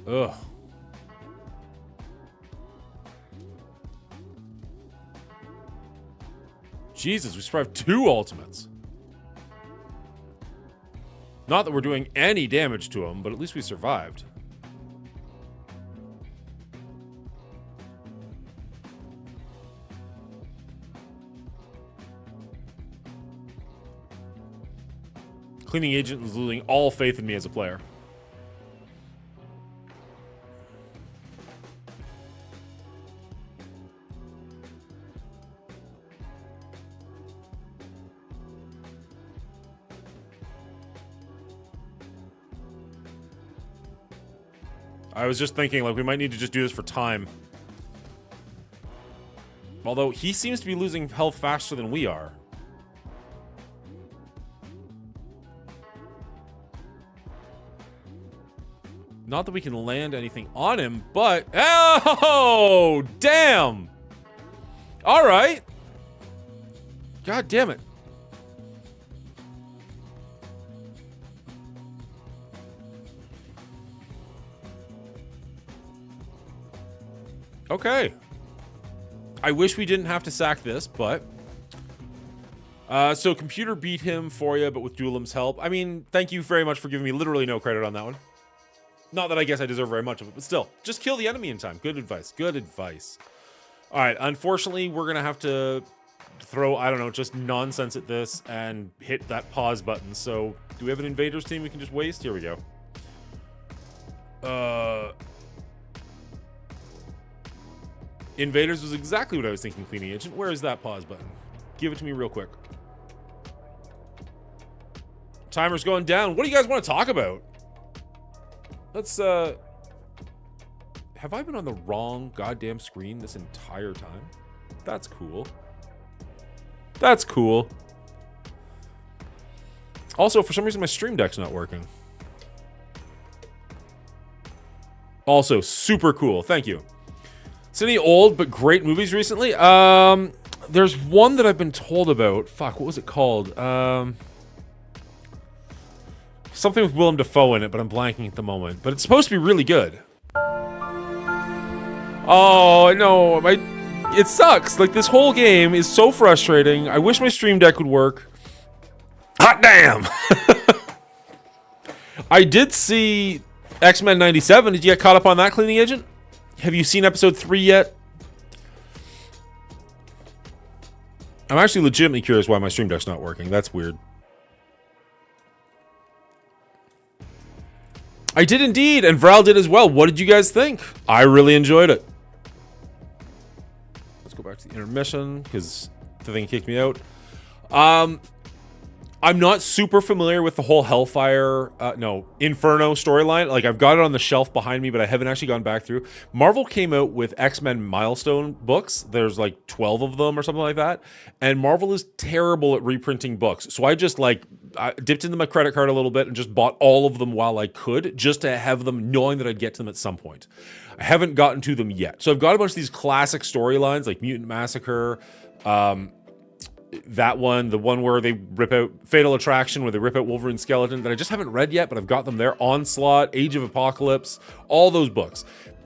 Ugh. Jesus, we survived 2 ultimates. Not that we're doing any damage to him, but at least we survived. Cleaning Agent is losing all faith in me as a player. I was just thinking, like, we might need to just do this for time. Although, he seems to be losing health faster than we are. Not that we can land anything on him, but... Oh, damn! Alright. God damn it. Okay. I wish we didn't have to sack this, but... so computer beat him for you, but with Duelim's help. I mean, thank you very much for giving me literally no credit on that one. Not that I guess I deserve very much of it, but still. Just kill the enemy in time. Good advice. Good advice. Alright, unfortunately, we're gonna have to throw, I don't know, just nonsense at this and hit that pause button. So, do we have an invaders team we can just waste? Here we go. Invaders was exactly what I was thinking, Cleaning Agent. Where is that pause button? Give it to me real quick. Timer's going down. What do you guys want to talk about? Let's, have I been on the wrong goddamn screen this entire time? That's cool. That's cool. Also, for some reason, my Stream Deck's not working. Also, super cool. Thank you. So any old but great movies recently? There's one that I've been told about. Fuck, what was it called? something with Willem Dafoe in it, but I'm blanking at the moment. But it's supposed to be really good. Oh, no, it sucks. Like, this whole game is so frustrating. I wish my Stream Deck would work. Hot damn! I did see X-Men 97. Did you get caught up on that, Cleaning Agent? Have you seen episode 3 yet? I'm actually legitimately curious why my Stream Deck's not working. That's weird. I did indeed, and Vral did as well. What did you guys think? I really enjoyed it. Let's go back to the intermission, because the thing kicked me out. I'm not super familiar with the whole Hellfire, Inferno storyline. Like, I've got it on the shelf behind me, but I haven't actually gone back through. Marvel came out with X-Men Milestone books. There's like 12 of them or something like that. And Marvel is terrible at reprinting books. So I just I dipped into my credit card a little bit and just bought all of them while I could, just to have them, knowing that I'd get to them at some point. I haven't gotten to them yet. So I've got a bunch of these classic storylines like Mutant Massacre, that one, the one where they rip out Fatal Attraction, where they rip out Wolverine's skeleton, that I just haven't read yet, but I've got them there. Onslaught, Age of Apocalypse, all those books.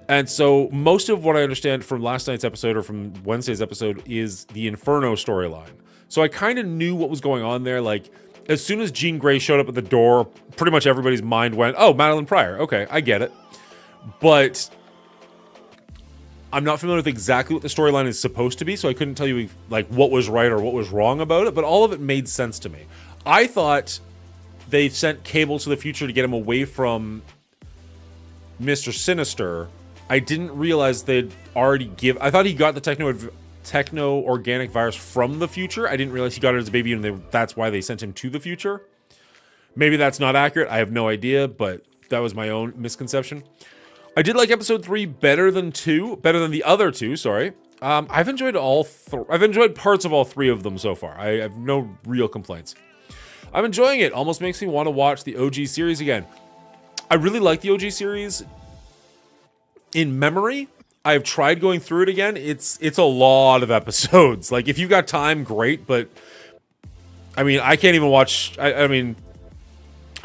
And so most of what I understand from last night's episode or from Wednesday's episode is the Inferno storyline. So I kind of knew what was going on there. Like, as soon as Jean Grey showed up at the door, pretty much everybody's mind went, oh, Madeline Pryor. Okay, I get it. But I'm not familiar with exactly what the storyline is supposed to be, so I couldn't tell you like what was right or what was wrong about it, but all of it made sense to me. I thought they sent Cable to the future to get him away from Mr. Sinister. I didn't realize they'd already I thought he got the techno-organic virus from the future. I didn't realize he got it as a baby, and that's why they sent him to the future. Maybe that's not accurate. I have no idea, but that was my own misconception. I did like episode 3 better than the other two, sorry. I've enjoyed I've enjoyed parts of all 3 of them so far. I have no real complaints. I'm enjoying it. Almost makes me want to watch the OG series again. I really like the OG series. In memory, I've tried going through it again. It's a lot of episodes. Like, if you've got time, great, but I mean, I can't even watch,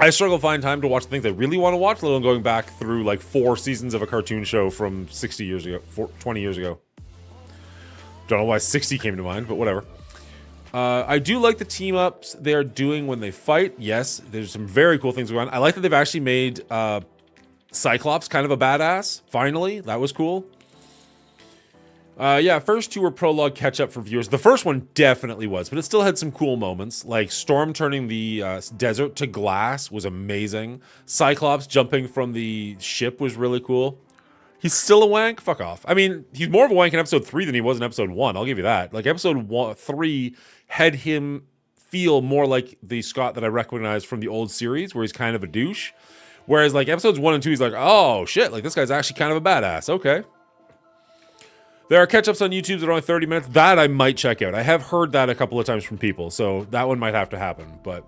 I struggle to find time to watch the things I really want to watch, let alone going back through like 4 seasons of a cartoon show from 60 years ago, 20 years ago. Don't know why 60 came to mind, but whatever. I do like the team ups they're doing when they fight. Yes, there's some very cool things going on. I like that they've actually made Cyclops kind of a badass. Finally, that was cool. Yeah, first 2 were prologue catch-up for viewers. The first one definitely was, but it still had some cool moments. Like, Storm turning the desert to glass was amazing. Cyclops jumping from the ship was really cool. He's still a wank? Fuck off. I mean, he's more of a wank in episode 3 than he was in episode 1. I'll give you that. Like, episode 3 had him feel more like the Scott that I recognize from the old series, where he's kind of a douche. Whereas, like, episodes 1 and 2, he's like, oh, shit, like, this guy's actually kind of a badass. Okay. There are catch-ups on YouTube that are only 30 minutes. That I might check out. I have heard that a couple of times from people, so that one might have to happen. But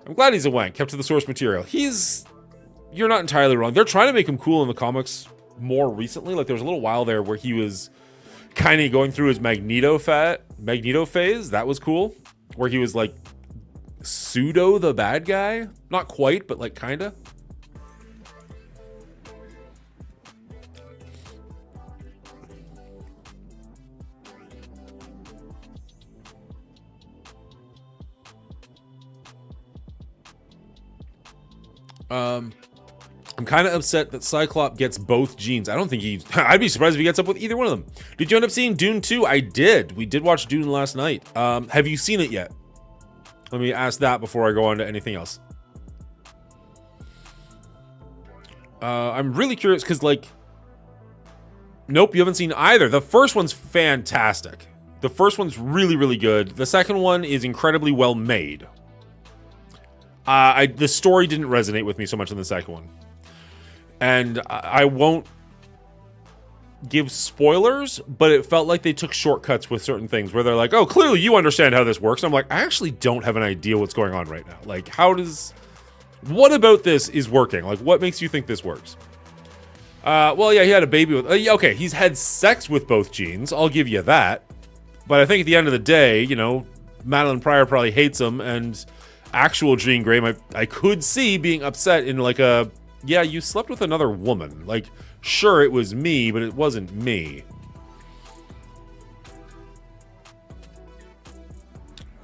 I'm glad he's a wank, kept to the source material. You're not entirely wrong. They're trying to make him cool in the comics more recently. Like, there was a little while there where he was kind of going through his Magneto phase. That was cool. Where he was, like, pseudo the bad guy. Not quite, but, like, kind of. I'm kind of upset that Cyclops gets both genes. I don't think I'd be surprised if he gets up with either one of them. Did you end up seeing Dune 2? I did. We did watch Dune last night. Have you seen it yet? Let me ask that before I go on to anything else. I'm really curious because, like, nope, you haven't seen either. The first one's fantastic. The first one's really, really good. The second one is incredibly well made. The story didn't resonate with me so much in the second one. And I won't give spoilers, but it felt like they took shortcuts with certain things where they're like, oh, clearly you understand how this works. And I'm like, I actually don't have an idea what's going on right now. Like, what about this is working? Like, what makes you think this works? Well, yeah, he had a baby with, okay, he's had sex with both genes. I'll give you that. But I think at the end of the day, you know, Madeline Pryor probably hates him, and actual Jean Grey, I could see being upset in like a, yeah, you slept with another woman. Like, sure, it was me, but it wasn't me.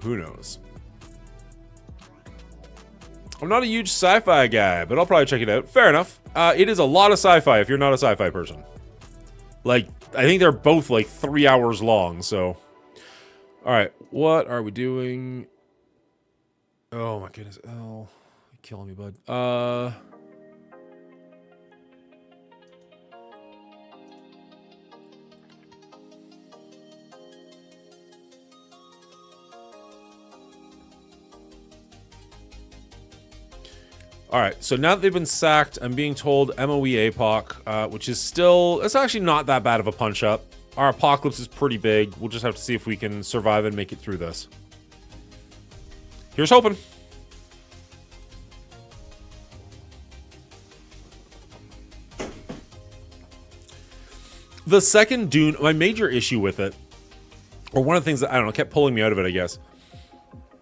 Who knows? I'm not a huge sci-fi guy, but I'll probably check it out. Fair enough. It is a lot of sci-fi if you're not a sci-fi person. Like, I think they're both like 3 hours long, so. Alright, what are we doing? Oh my goodness, you're killing me, bud. Alright, so now that they've been sacked, I'm being told MOE APOC, which is still, it's actually not that bad of a punch-up. Our apocalypse is pretty big. We'll just have to see if we can survive and make it through this. Here's hoping. The second Dune, my major issue with it, or one of the things that, I don't know, kept pulling me out of it, I guess,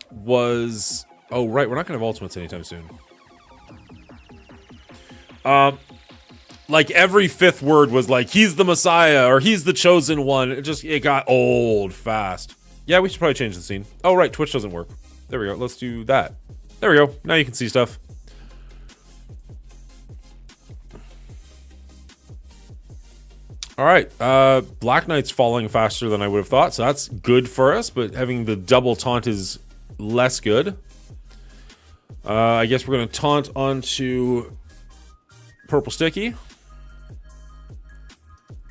was... Oh, right, we're not going to have ultimates anytime soon. Like every fifth word was like, he's the Messiah, or he's the chosen one. It got old fast. Yeah, we should probably change the scene. Oh, right, Twitch doesn't work. There we go, let's do that. There we go, now you can see stuff. Alright, Black Knight's falling faster than I would have thought, so that's good for us, but having the double taunt is less good. I guess we're going to taunt onto Purple Sticky.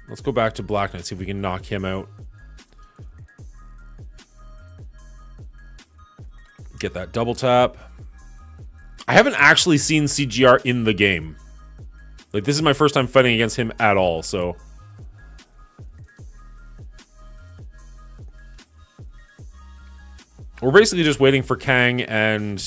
Let's go back to Black Knight, see if we can knock him out. Get that double tap. I haven't actually seen CGR in the game. Like, this is my first time fighting against him at all, so... We're basically just waiting for Kang and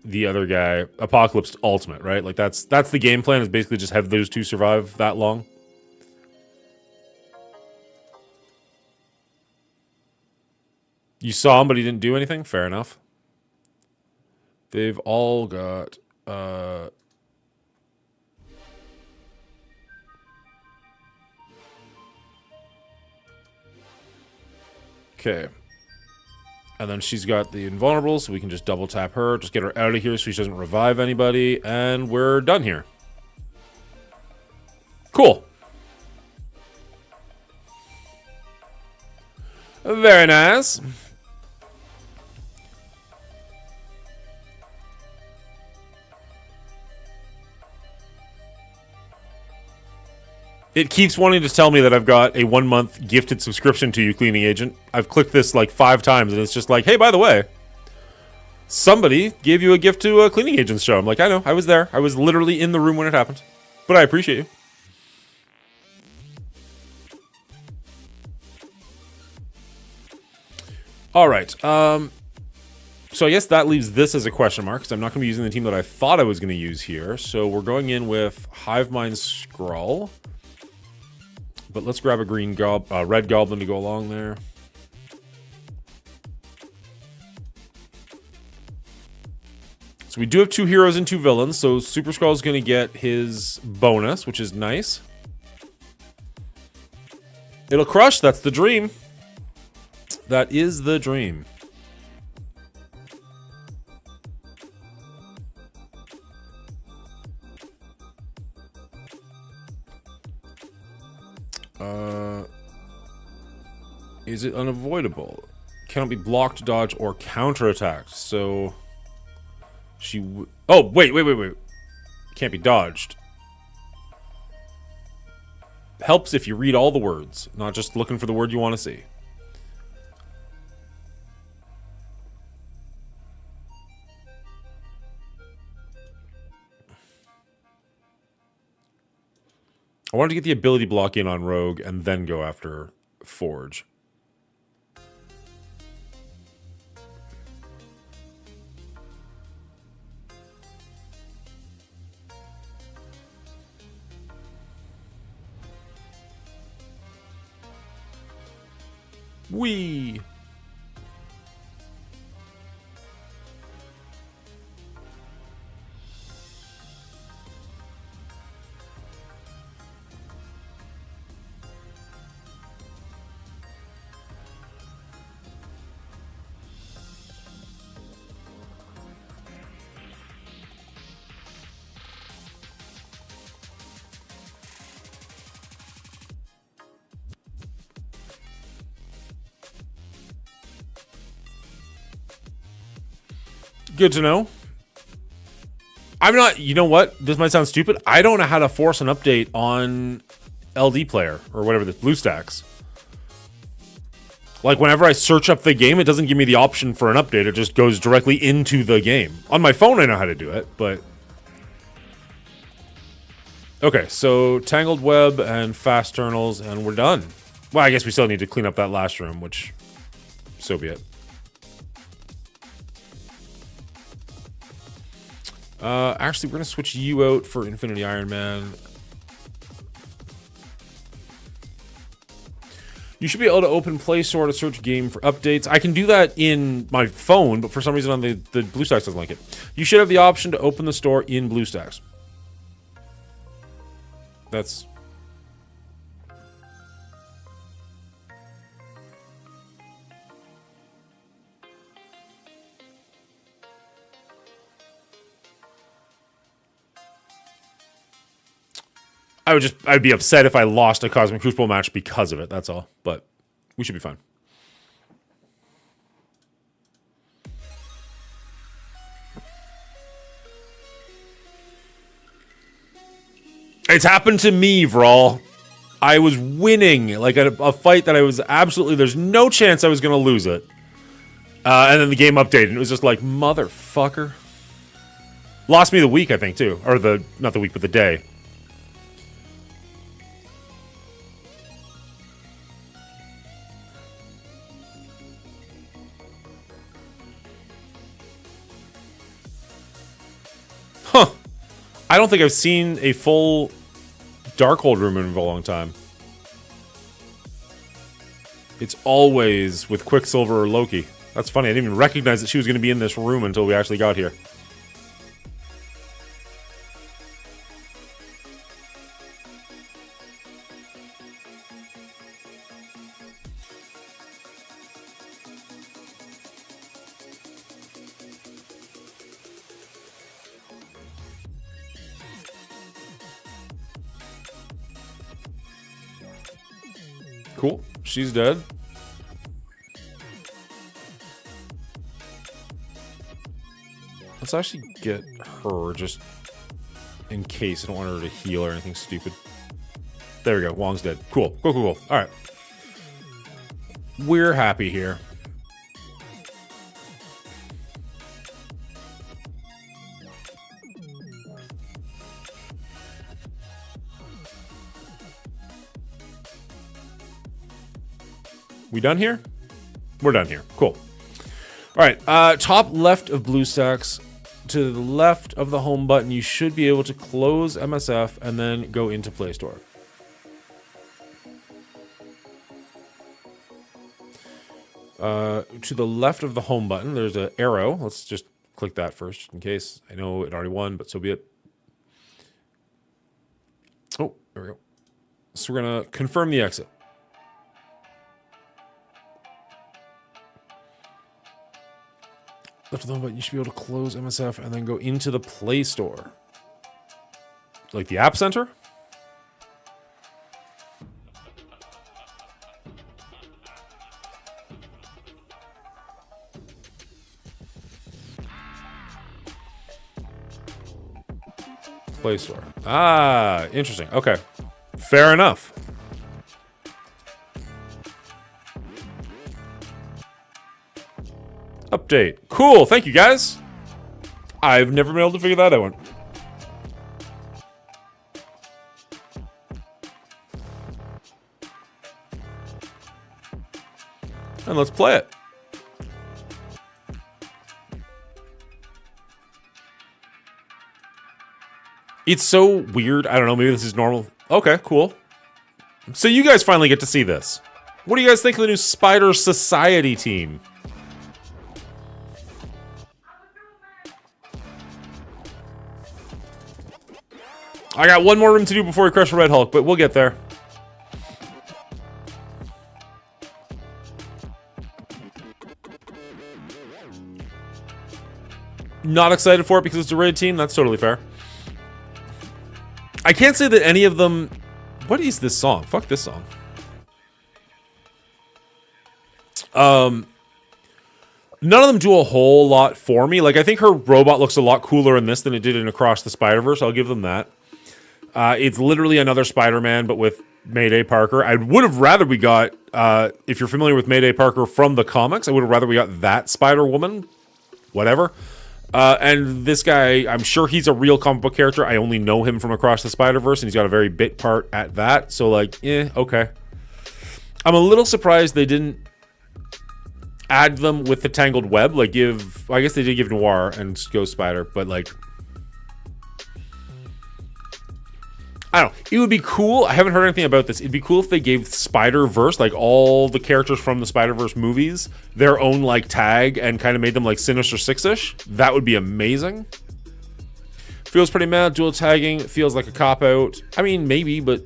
the other guy, Apocalypse Ultimate, right? Like that's the game plan, is basically just have those two survive that long. You saw him, but he didn't do anything? Fair enough. They've all got okay. And then she's got the invulnerable, so we can just double tap her, just get her out of here so she doesn't revive anybody, and we're done here. Cool. Very nice. It keeps wanting to tell me that I've got a 1-month gifted subscription to you, Cleaning Agent. I've clicked this like 5 times, and it's just like, hey, by the way, somebody gave you a gift to a Cleaning Agent's show. I'm like, I know, I was there. I was literally in the room when it happened. But I appreciate you. All right. So I guess that leaves this as a question mark, because I'm not going to be using the team that I thought I was going to use here. So we're going in with Hivemind Skrull. But let's grab a red goblin to go along there. So we do have 2 heroes and 2 villains, so Super Skrull is going to get his bonus, which is nice. It'll crush, that's the dream. That is the dream. Is it unavoidable? Cannot be blocked, dodged, or counterattacked. So she oh, wait. Can't be dodged. Helps if you read all the words, not just looking for the word you want to see. I wanted to get the ability block in on Rogue and then go after Forge. Whee! Good to know. I'm not, you know what? This might sound stupid. I don't know how to force an update on LD Player or whatever, the BlueStacks. Like, whenever I search up the game, it doesn't give me the option for an update. It just goes directly into the game. On my phone, I know how to do it, but... Okay, so Tangled Web and Fast Journals, and we're done. Well, I guess we still need to clean up that last room, which... so be it. Actually, we're going to switch you out for Infinity Iron Man. You should be able to open Play Store to search game for updates. I can do that in my phone, but for some reason on the BlueStacks doesn't like it. You should have the option to open the store in BlueStacks. That's... I'd be upset if I lost a Cosmic Crucible match because of it, that's all. But we should be fine. It's happened to me, Vral. I was winning, like a fight that I was absolutely, there's no chance I was going to lose it. And then the game updated, and it was just like, motherfucker. Lost me the week, I think, too. Or not the week, but the day. Huh. I don't think I've seen a full Darkhold room in a long time. It's always with Quicksilver or Loki. That's funny. I didn't even recognize that she was going to be in this room until we actually got here. Cool. She's dead. Let's actually get her just in case. I don't want her to heal or anything stupid. There we go. Wong's dead. Cool. Cool, cool, cool. All right. We're happy here. We done here? We're done here. Cool. All right. Top left of BlueStacks, to the left of the home button, you should be able to close MSF and then go into Play Store. To the left of the home button, there's an arrow. Let's just click that first in case. I know it already won, but so be it. Oh, there we go. So we're going to confirm the exit. Left of the home button, you should be able to close MSF and then go into the Play Store. Like the App Center? Play Store. Ah, interesting. Okay. Fair enough. Update. Cool. Thank you, guys. I've never been able to figure that out. And let's play it. It's so weird. I don't know. Maybe this is normal. Okay, cool. So you guys finally get to see this. What do you guys think of the new Spider Society team? I got one more room to do before we crush the Red Hulk, but we'll get there. Not excited for it because it's a raid team. That's totally fair. I can't say that any of them... What is this song? Fuck this song. None of them do a whole lot for me. Like, I think her robot looks a lot cooler in this than it did in Across the Spider-Verse. I'll give them that. It's literally another Spider-Man, but with Mayday Parker. I would have rather we got, if you're familiar with Mayday Parker from the comics, I would have rather we got that Spider-Woman. Whatever. And this guy, I'm sure he's a real comic book character. I only know him from Across the Spider-Verse, and he's got a very bit part at that. So, like, okay. I'm a little surprised they didn't add them with the Tangled Web. Like, I guess they did give Noir and Ghost Spider, but, like, I don't know. It would be cool. I haven't heard anything about this. It'd be cool if they gave Spider-Verse, like all the characters from the Spider-Verse movies, their own like tag and kind of made them like Sinister Six-ish. That would be amazing. Feels pretty mad. Dual tagging feels like a cop-out. I mean, maybe, but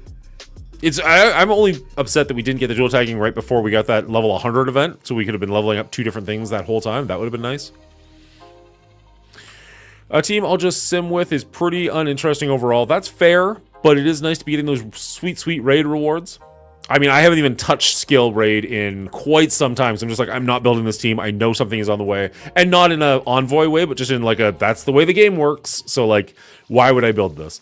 I'm only upset that we didn't get the dual tagging right before we got that level 100 event, so we could have been leveling up 2 different things that whole time. That would have been nice. A team I'll just sim with is pretty uninteresting overall. That's fair. But it is nice to be getting those sweet, sweet raid rewards. I mean, I haven't even touched skill raid in quite some time. So I'm just like, I'm not building this team. I know something is on the way. And not in a envoy way, but just in like that's the way the game works. So like, why would I build this?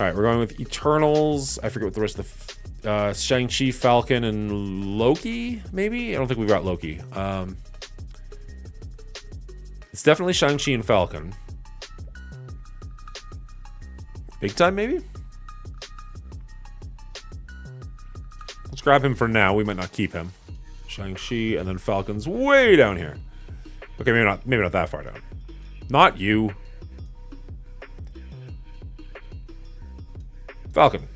All right, we're going with Eternals. I forget what the rest of the... Shang-Chi, Falcon, and Loki, maybe? I don't think we've got Loki. It's definitely Shang-Chi and Falcon. Big time, maybe? Let's grab him for now. We might not keep him. Shang-Chi, and then Falcon's way down here. Okay, maybe not that far down. Not you. Falcon.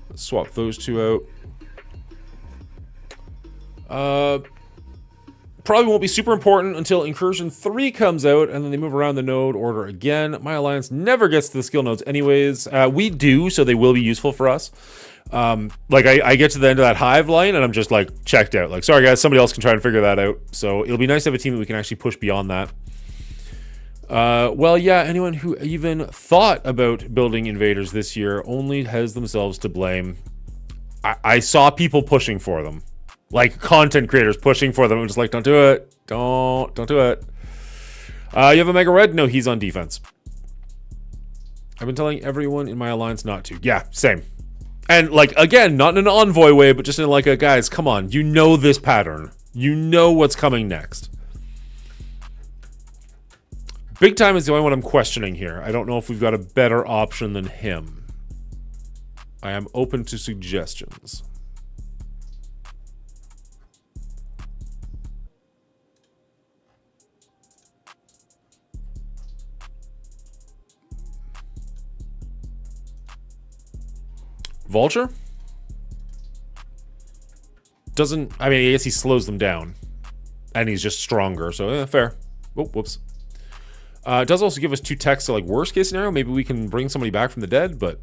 Let's swap those two out. Probably won't be super important until Incursion 3 comes out, and then they move around the node order again. My alliance never gets to the skill nodes anyways. We do, so they will be useful for us. Like, I get to the end of that hive line, and I'm just, like, checked out. Like, sorry, guys, somebody else can try and figure that out. So it'll be nice to have a team that we can actually push beyond that. Well, yeah, anyone who even thought about building invaders this year only has themselves to blame. I saw people pushing for them. Like, content creators pushing for them. I'm just like, don't do it. Don't do it. You have a Mega Red? No, he's on defense. I've been telling everyone in my alliance not to. Yeah, same. And, like, again, not in an envoy way, but just in, like, guys, come on. You know this pattern. You know what's coming next. Big Time is the only one I'm questioning here. I don't know if we've got a better option than him. I am open to suggestions. Vulture? Doesn't... I mean, I guess he slows them down. And he's just stronger, so fair. Oh, whoops. It does also give us 2 techs, so like worst case scenario, maybe we can bring somebody back from the dead, but...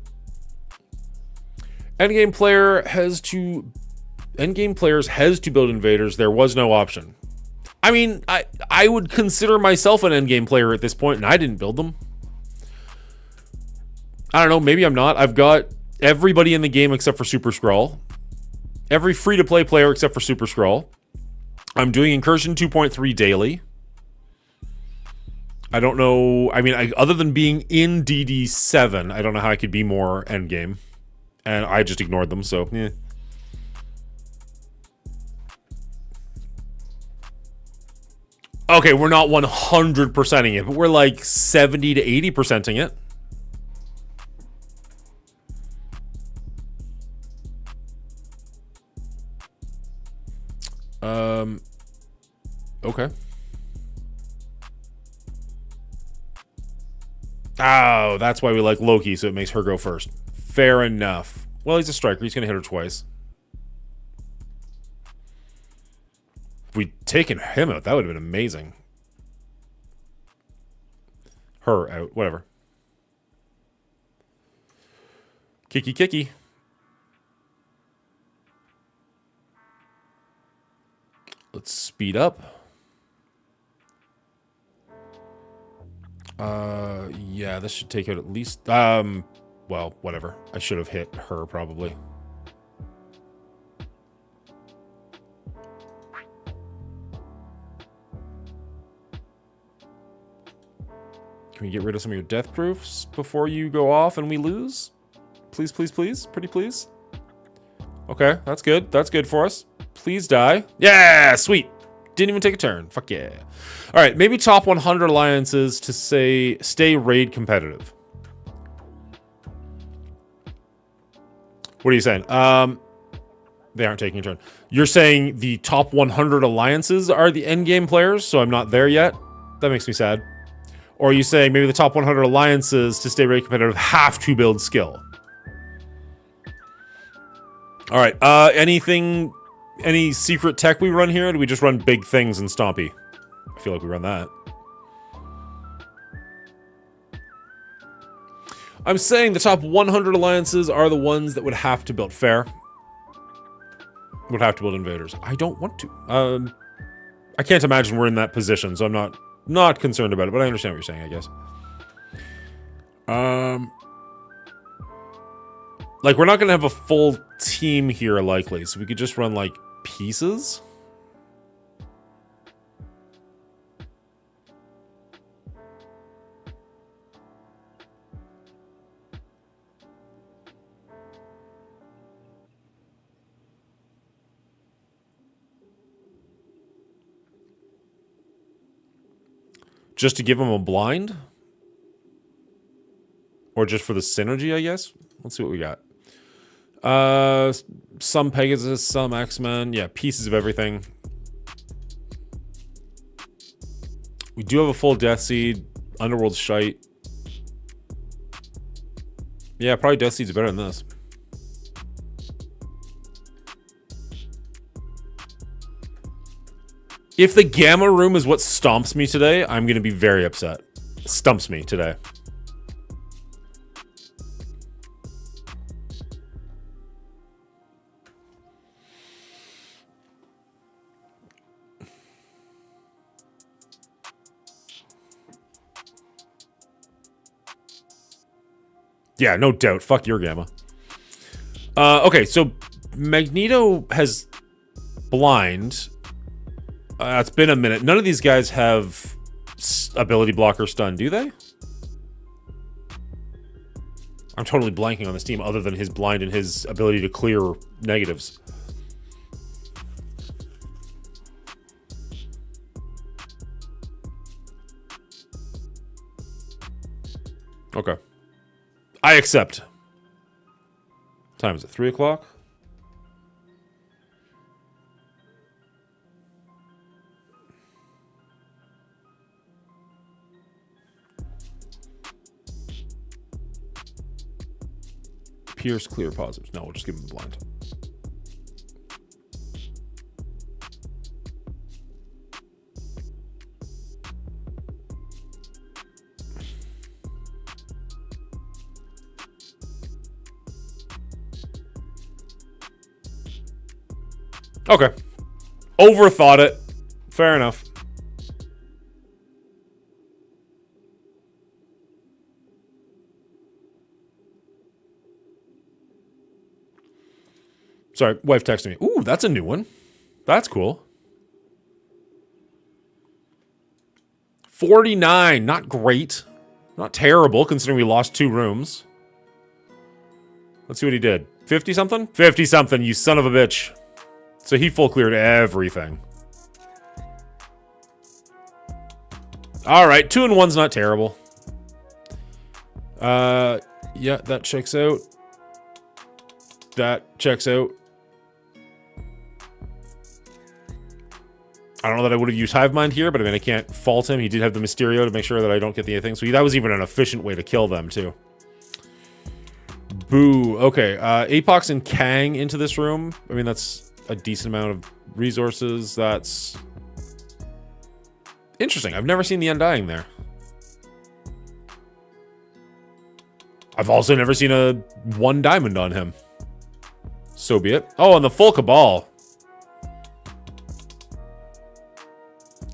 Endgame players has to build invaders. There was no option. I mean, I would consider myself an endgame player at this point, and I didn't build them. I don't know, maybe I'm not. I've got everybody in the game except for Super Skrull. Every free-to-play player except for Super Skrull. I'm doing Incursion 2.3 daily. I don't know... I mean, other than being in DD7, I don't know how I could be more endgame. And I just ignored them, so... eh. Okay, we're not 100%ing it, but we're like 70 to 80%ing it. Okay. Oh, that's why we like Loki, so it makes her go first. Fair enough. Well, he's a striker. He's going to hit her twice. If we'd taken him out, that would have been amazing. Her out. Whatever. Kicky. Let's speed up. Yeah, this should take out at least, well, whatever. I should have hit her, probably. Can we get rid of some of your death proofs before you go off and we lose? Please, please, please. Pretty please. Okay, that's good. That's good for us. Please die. Yeah, sweet. Didn't even take a turn. Fuck yeah. All right, maybe top 100 alliances to say stay raid competitive. What are you saying? They aren't taking a turn. You're saying the top 100 alliances are the endgame players, so I'm not there yet? That makes me sad. Or are you saying maybe the top 100 alliances to stay raid competitive have to build skill? All right, any secret tech we run here, or do we just run big things and Stompy? I feel like we run that. I'm saying the top 100 alliances are the ones that would have to build fair. Would have to build invaders. I don't want to. I can't imagine we're in that position, so I'm not concerned about it, but I understand what you're saying, I guess. Like, we're not gonna have a full team here, likely, so we could just run, like, pieces? Just to give them a blind? Or just for the synergy, I guess? Let's see what we got. Some Pegasus, some X-Men. Yeah, pieces of everything. We do have a full Death Seed. Underworld's shite. Yeah, probably Death Seed's better than this. If the Gamma Room is what stomps me today, I'm going to be very upset. Stumps me today. Yeah, no doubt. Fuck your Gamma. Okay, so Magneto has blind. It's been a minute. None of these guys have ability blocker stun, do they? I'm totally blanking on this team other than his blind and his ability to clear negatives. Okay. I accept. What time is it? 3 o'clock? Pierce, clear, positives. No, we'll just give him blind. Okay. Overthought it. Fair enough. Sorry, wife texted me. Ooh, that's a new one. That's cool. 49, not great. Not terrible, considering we lost 2 rooms. Let's see what he did. 50-something? 50-something, you son of a bitch. So he full cleared everything. Alright, 2 and 1's not terrible. Yeah, that checks out. That checks out. I don't know that I would have used Hive Mind here, but I mean, I can't fault him. He did have the Mysterio to make sure that I don't get the thing. So that was even an efficient way to kill them, too. Boo. Okay, Apox and Kang into this room. I mean, that's a decent amount of resources. That's interesting. I've never seen the Undying there. I've also never seen a 1 diamond on him. So be it. Oh, and the full Cabal.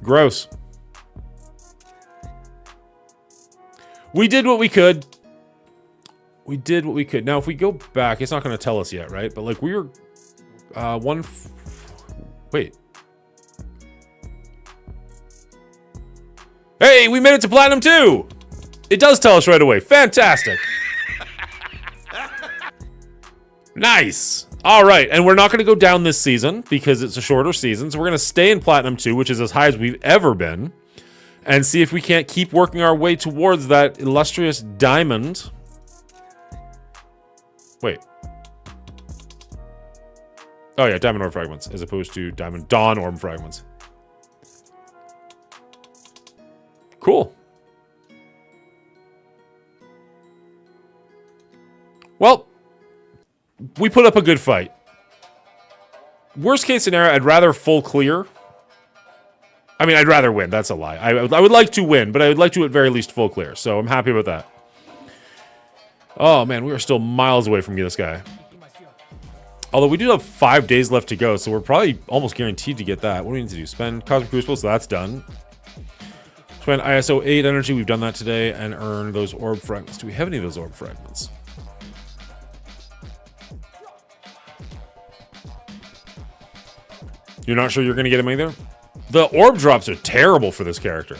Gross. We did what we could. We did what we could. Now, if we go back, it's not going to tell us yet, right? But, like, we were... Wait. Hey, we made it to Platinum 2! It does tell us right away. Fantastic. Nice. All right, and we're not going to go down this season because it's a shorter season, so we're going to stay in Platinum 2, which is as high as we've ever been, and see if we can't keep working our way towards that illustrious diamond. Wait. Oh yeah, diamond orb fragments, as opposed to diamond dawn orb fragments. Cool. Well, we put up a good fight. Worst case scenario, I'd rather full clear. I mean, I'd rather win. That's a lie. I would like to win, but I would like to at very least full clear. So I'm happy about that. Oh, man, we are still miles away from this guy. Although we do have 5 days left to go, so we're probably almost guaranteed to get that. What do we need to do? Spend Cosmic Crucible, so that's done. Spend ISO 8 energy. We've done that today. And earn those orb fragments. Do we have any of those orb fragments? You're not sure you're going to get him either? The orb drops are terrible for this character.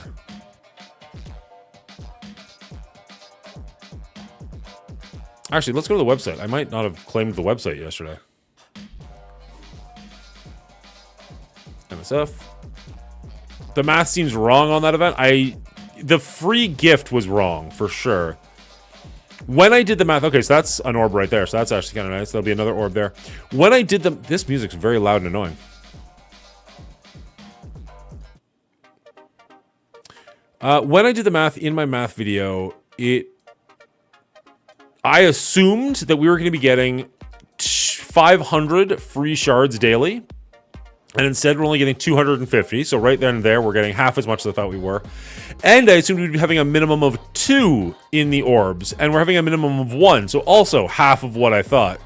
Actually, let's go to the website. I might not have claimed the website yesterday. MSF. The math seems wrong on that event. The free gift was wrong, for sure. When I did the math... Okay, so that's an orb right there. So that's actually kind of nice. There'll be another orb there. When I did the... This music's very loud and annoying. When I did the math in my math video, I assumed that we were going to be getting 500 free shards daily, and instead we're only getting 250. So right then and there, we're getting half as much as I thought we were. And I assumed we'd be having a minimum of 2 in the orbs, and we're having a minimum of 1. So also half of what I thought.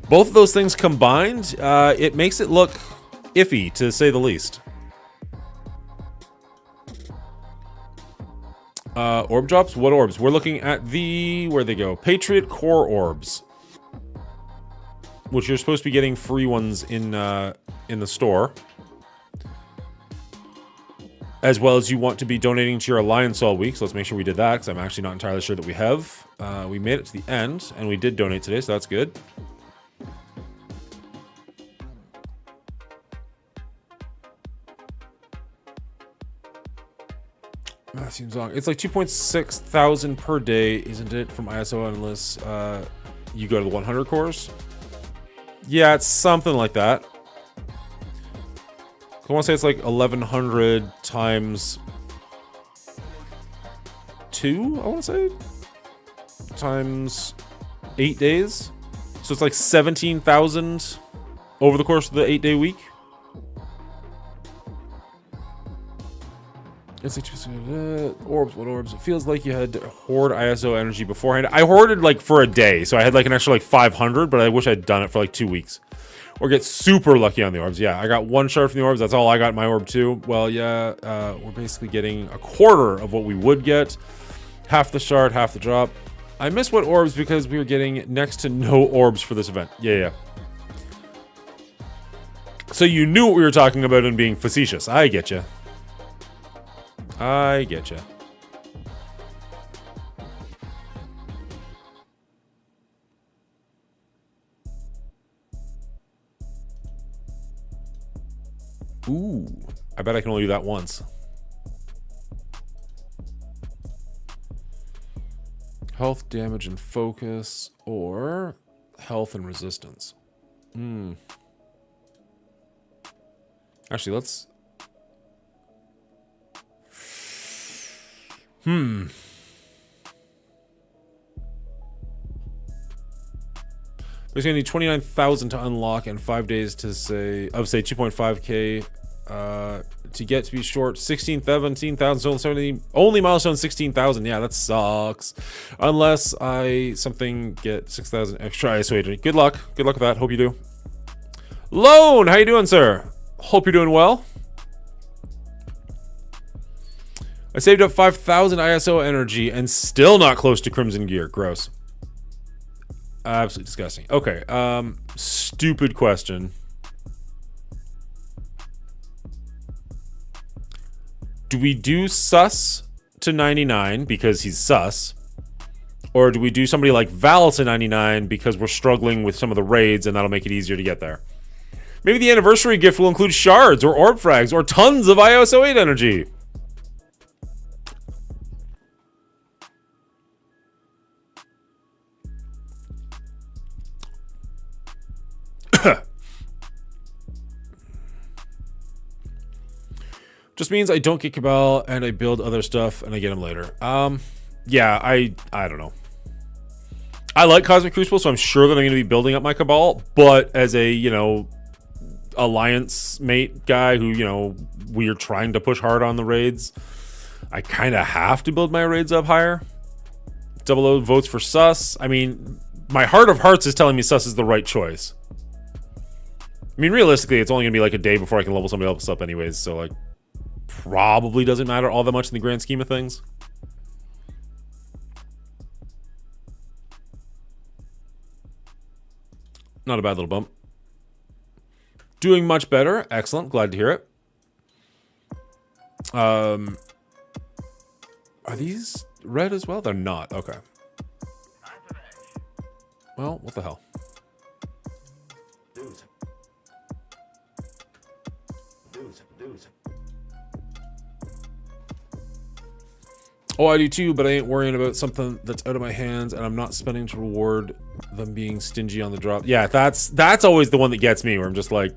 Both of those things combined, it makes it look iffy, to say the least. Orb drops? What orbs? We're looking at the... Where'd they go? Patriot Core orbs. Which you're supposed to be getting free ones in the store. As well as you want to be donating to your Alliance all week. So let's make sure we did that, because I'm actually not entirely sure that we have. We made it to the end, and we did donate today, so that's good. That seems long. It's like 2.6 thousand per day, isn't it? From ISO, unless you go to the 100 cores. Yeah, it's something like that. I want to say it's like 1,100 times 2, I want to say? Times 8 days. So it's like 17,000 over the course of the 8-day week. It's like orbs. What orbs? It feels like you had to hoard ISO energy beforehand. I hoarded like for a day, so I had like an extra like 500, but I wish I'd done it for like 2 weeks. Or get super lucky on the orbs. Yeah, I got 1 shard from the orbs. That's all I got in my orb too. Well, yeah, we're basically getting a quarter of what we would get. Half the shard, half the drop. I miss what orbs because we were getting next to no orbs for this event. Yeah. So you knew what we were talking about and being facetious. I get you. I get you. Ooh, I bet I can only do that once. Health, damage, and focus, or health and resistance. Actually, let's... There's gonna need 29,000 to unlock and 5 days to say 2.5k to get to be short 17,000, 70, only milestone 16,000. Yeah, that sucks. Unless I get 6,000 extra ISO. Good luck with that. Hope you do. Lone, how you doing, sir? Hope you're doing well. I saved up 5,000 ISO energy and still not close to Crimson Gear. Gross. Absolutely disgusting. Okay, stupid question. Do we do sus to 99 because he's sus? Or do we do somebody like Val to 99 because we're struggling with some of the raids and that'll make it easier to get there? Maybe the anniversary gift will include shards or orb frags or tons of ISO 8 energy. Just means I don't get Cabal and I build other stuff and I get them later. Yeah, I don't know. I like Cosmic Crucible, so I'm sure that I'm going to be building up my Cabal, but as a, you know, alliance mate guy who, you know, we're trying to push hard on the raids, I kind of have to build my raids up higher. Double O votes for Sus. I mean, my heart of hearts is telling me Sus is the right choice. I mean, realistically, it's only going to be like a day before I can level somebody else up anyways, so, like, probably doesn't matter all that much in the grand scheme of things. Not a bad little bump. Doing much better. Excellent. Glad to hear it. Are these red as well? They're not. Okay. Well, what the hell? Oh, I do too, but I ain't worrying about something that's out of my hands, and I'm not spending to reward them being stingy on the drop. Yeah, that's always the one that gets me, where I'm just like,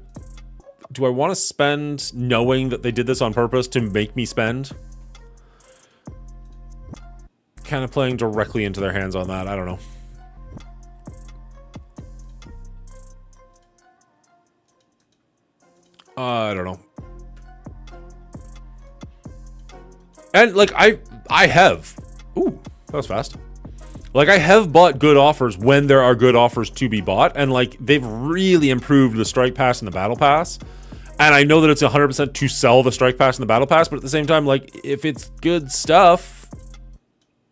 do I want to spend knowing that they did this on purpose to make me spend? Kind of playing directly into their hands on that. I don't know. I don't know. And like I have. Ooh, that was fast. Like, I have bought good offers when there are good offers to be bought, and like they've really improved the Strike Pass and the Battle Pass. And I know that it's 100% to sell the Strike Pass and the Battle Pass, but at the same time, like, if it's good stuff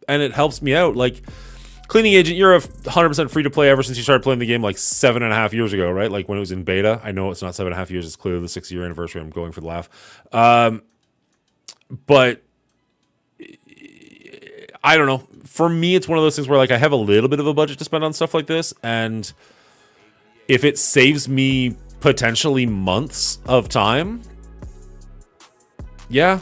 and it helps me out, like, Cleaning Agent, you're 100% free to play ever since you started playing the game like 7.5 years ago, right? Like when it was in beta. I know it's not 7.5 years, it's clearly the 6-year anniversary. I'm going for the laugh. But I don't know. For me, it's one of those things where like I have a little bit of a budget to spend on stuff like this, and if it saves me potentially months of time, yeah.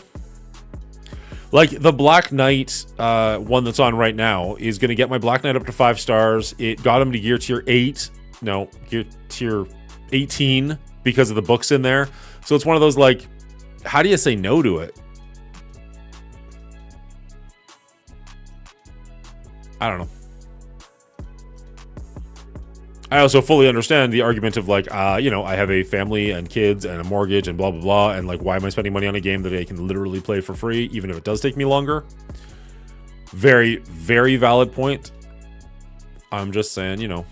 Like the Black Knight one that's on right now is going to get my Black Knight up to 5 stars. It got him to gear tier 8. No, gear tier 18 because of the books in there. So it's one of those like, how do you say no to it? I don't know. I also fully understand the argument of like, you know, I have a family and kids and a mortgage and blah, blah, blah. And like, why am I spending money on a game that I can literally play for free, even if it does take me longer? Very, very valid point. I'm just saying, you know,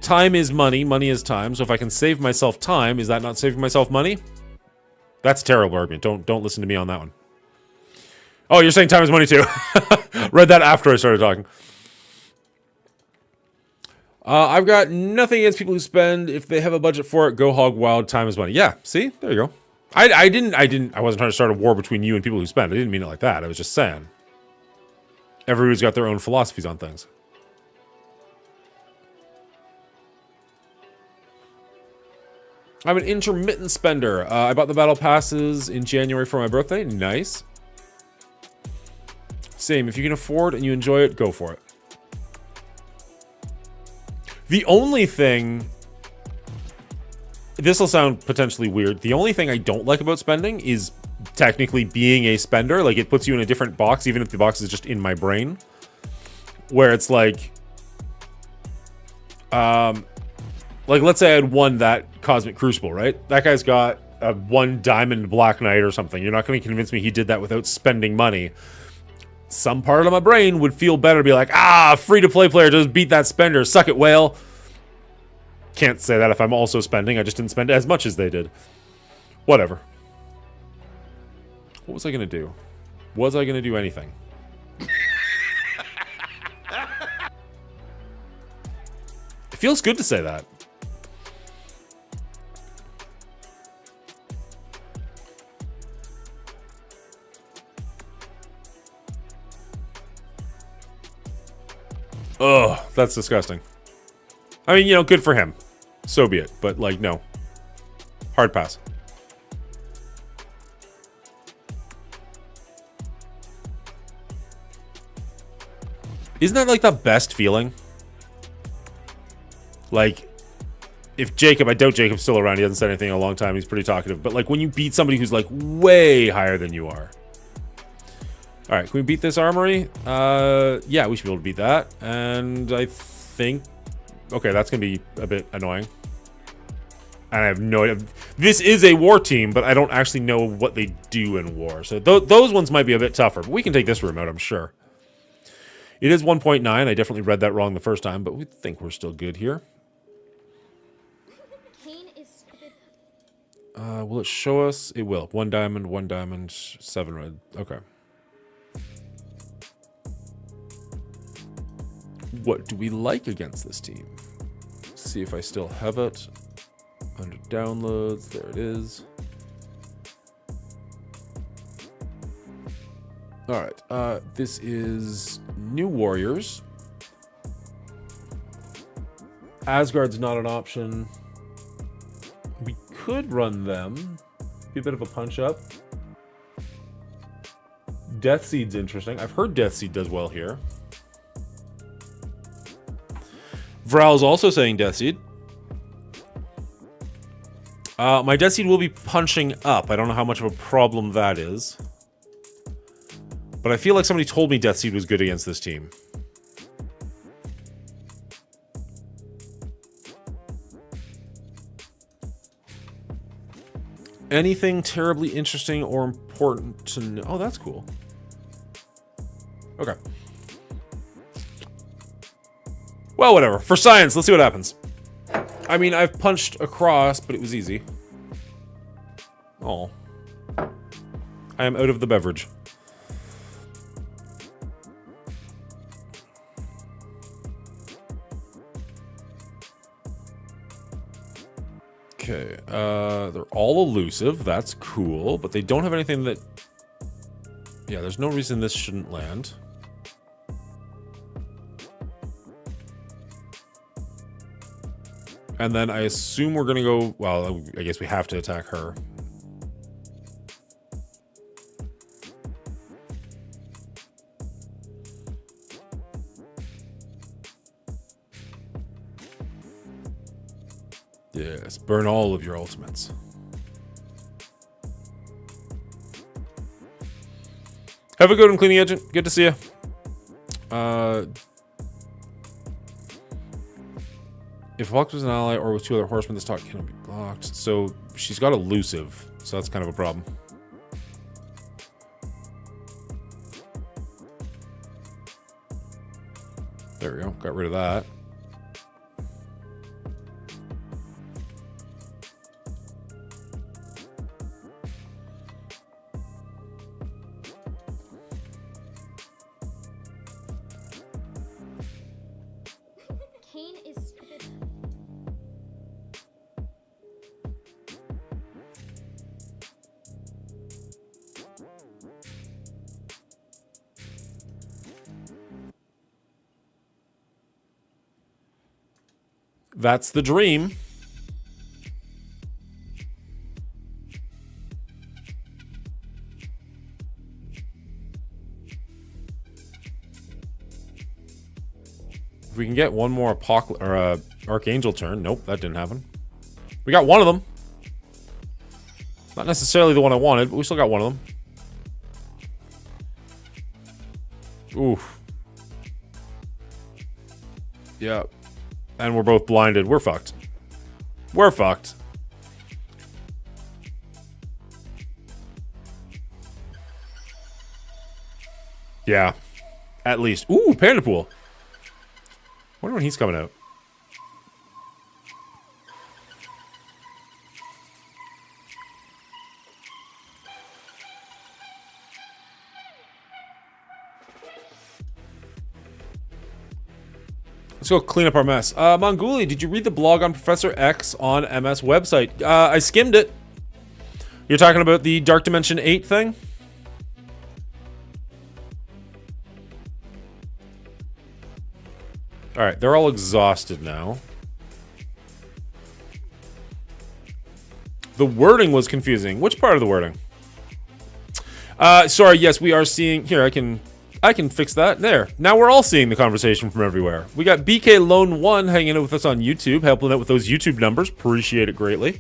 time is money. Money is time. So if I can save myself time, is that not saving myself money? That's a terrible argument. Don't listen to me on that one. Oh, you're saying time is money too. Read that after I started talking. I've got nothing against people who spend. If they have a budget for it, go hog wild. Time is money. Yeah, see? There you go. I wasn't trying to start a war between you and people who spend. I didn't mean it like that. I was just saying. Everybody's got their own philosophies on things. I'm an intermittent spender. I bought the battle passes in January for my birthday. Nice. Same. If you can afford and you enjoy it, go for it. The only thing... This will sound potentially weird. The only thing I don't like about spending is technically being a spender. Like, it puts you in a different box, even if the box is just in my brain. Where it's like... like, let's say I had won that Cosmic Crucible, right? That guy's got a 1 diamond Black Knight or something. You're not going to convince me he did that without spending money. Some part of my brain would feel better to be like, free-to-play player just beat that spender. Suck it, whale. Can't say that if I'm also spending. I just didn't spend as much as they did. Whatever. What was I going to do? Was I going to do anything? It feels good to say that. Ugh, that's disgusting. I mean, you know, good for him. So be it. But, like, no. Hard pass. Isn't that, like, the best feeling? Like, if Jacob, I doubt Jacob's still around. He hasn't said anything in a long time. He's pretty talkative. But, like, when you beat somebody who's, like, way higher than you are. All right, can we beat this armory? Yeah, we should be able to beat that. And I think... Okay, that's going to be a bit annoying. And I have no idea. This is a war team, but I don't actually know what they do in war. So those ones might be a bit tougher. But we can take this room out, I'm sure. It is 1.9. I definitely read that wrong the first time, but we think we're still good here. Will it show us? It will. 1 diamond, 7 red. Okay. What do we like against this team? See if I still have it. Under downloads, there it is. Alright, this is New Warriors. Asgard's not an option. We could run them. Be a bit of a punch-up. Deathseed's interesting. I've heard Deathseed does well here. Vral's also saying Deathseed. My Deathseed will be punching up. I don't know how much of a problem that is. But I feel like somebody told me Deathseed was good against this team. Anything terribly interesting or important to know? Oh, that's cool. Okay. Well, whatever. For science, let's see what happens. I mean, I've punched across, but it was easy. Oh. I am out of the beverage. Okay, they're all elusive. That's cool, but they don't have anything that... Yeah, there's no reason this shouldn't land. And then I assume we're gonna go... Well, I guess we have to attack her. Yes, burn all of your ultimates. Have a good one, Cleaning Agent. Good to see you. If Hawk was an ally or with 2 other horsemen, this talk cannot be blocked. So she's got elusive, so that's kind of a problem. There we go. Got rid of that. That's the dream. If we can get one more Archangel turn. Nope, that didn't happen. We got one of them. Not necessarily the one I wanted, but we still got one of them. Oof. Yeah. And we're both blinded. We're fucked. We're fucked. Yeah. At least. Ooh, Panda Pool. Wonder when he's coming out. Let's go clean up our mess. Monguli, did you read the blog on Professor X on MS website? I skimmed it. You're talking about the Dark Dimension 8 thing? All right, they're all exhausted now. The wording was confusing. Which part of the wording? Sorry, yes, we are seeing... Here, I can fix that. There. Now we're all seeing the conversation from everywhere. We got BK Lone 1 hanging out with us on YouTube, helping out with those YouTube numbers. Appreciate it greatly.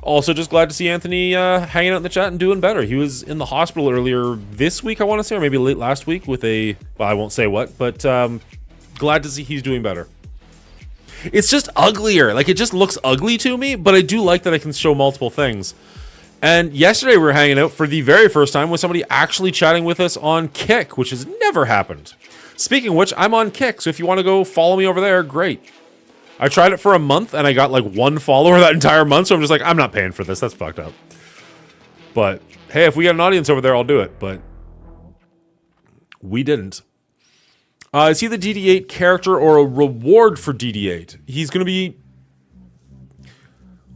Also, just glad to see Anthony hanging out in the chat and doing better. He was in the hospital earlier this week, I want to say, or maybe late last week with a... Well, I won't say what, but glad to see he's doing better. It's just uglier. Like, it just looks ugly to me, but I do like that I can show multiple things. And yesterday we were hanging out for the very first time with somebody actually chatting with us on Kick, which has never happened. Speaking of which, I'm on Kick, so if you want to go follow me over there, great. I tried it for a month, and I got like 1 follower that entire month, so I'm just like, I'm not paying for this. That's fucked up. But, hey, if we get an audience over there, I'll do it. But we didn't. Is he the DD8 character or a reward for DD8? He's going to be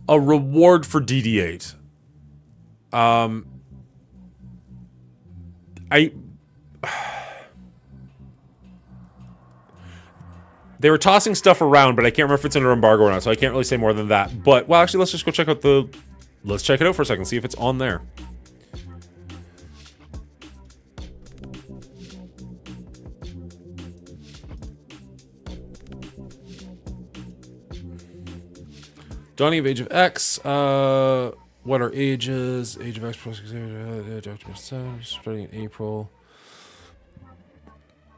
a reward for DD8. They were tossing stuff around, but I can't remember if it's under embargo or not, so I can't really say more than that. But, well, actually, let's just go check out the... Let's check it out for a second, see if it's on there. Dawning of Age of X. What are ages? Age of X plus Dark Dimension 7, starting in April.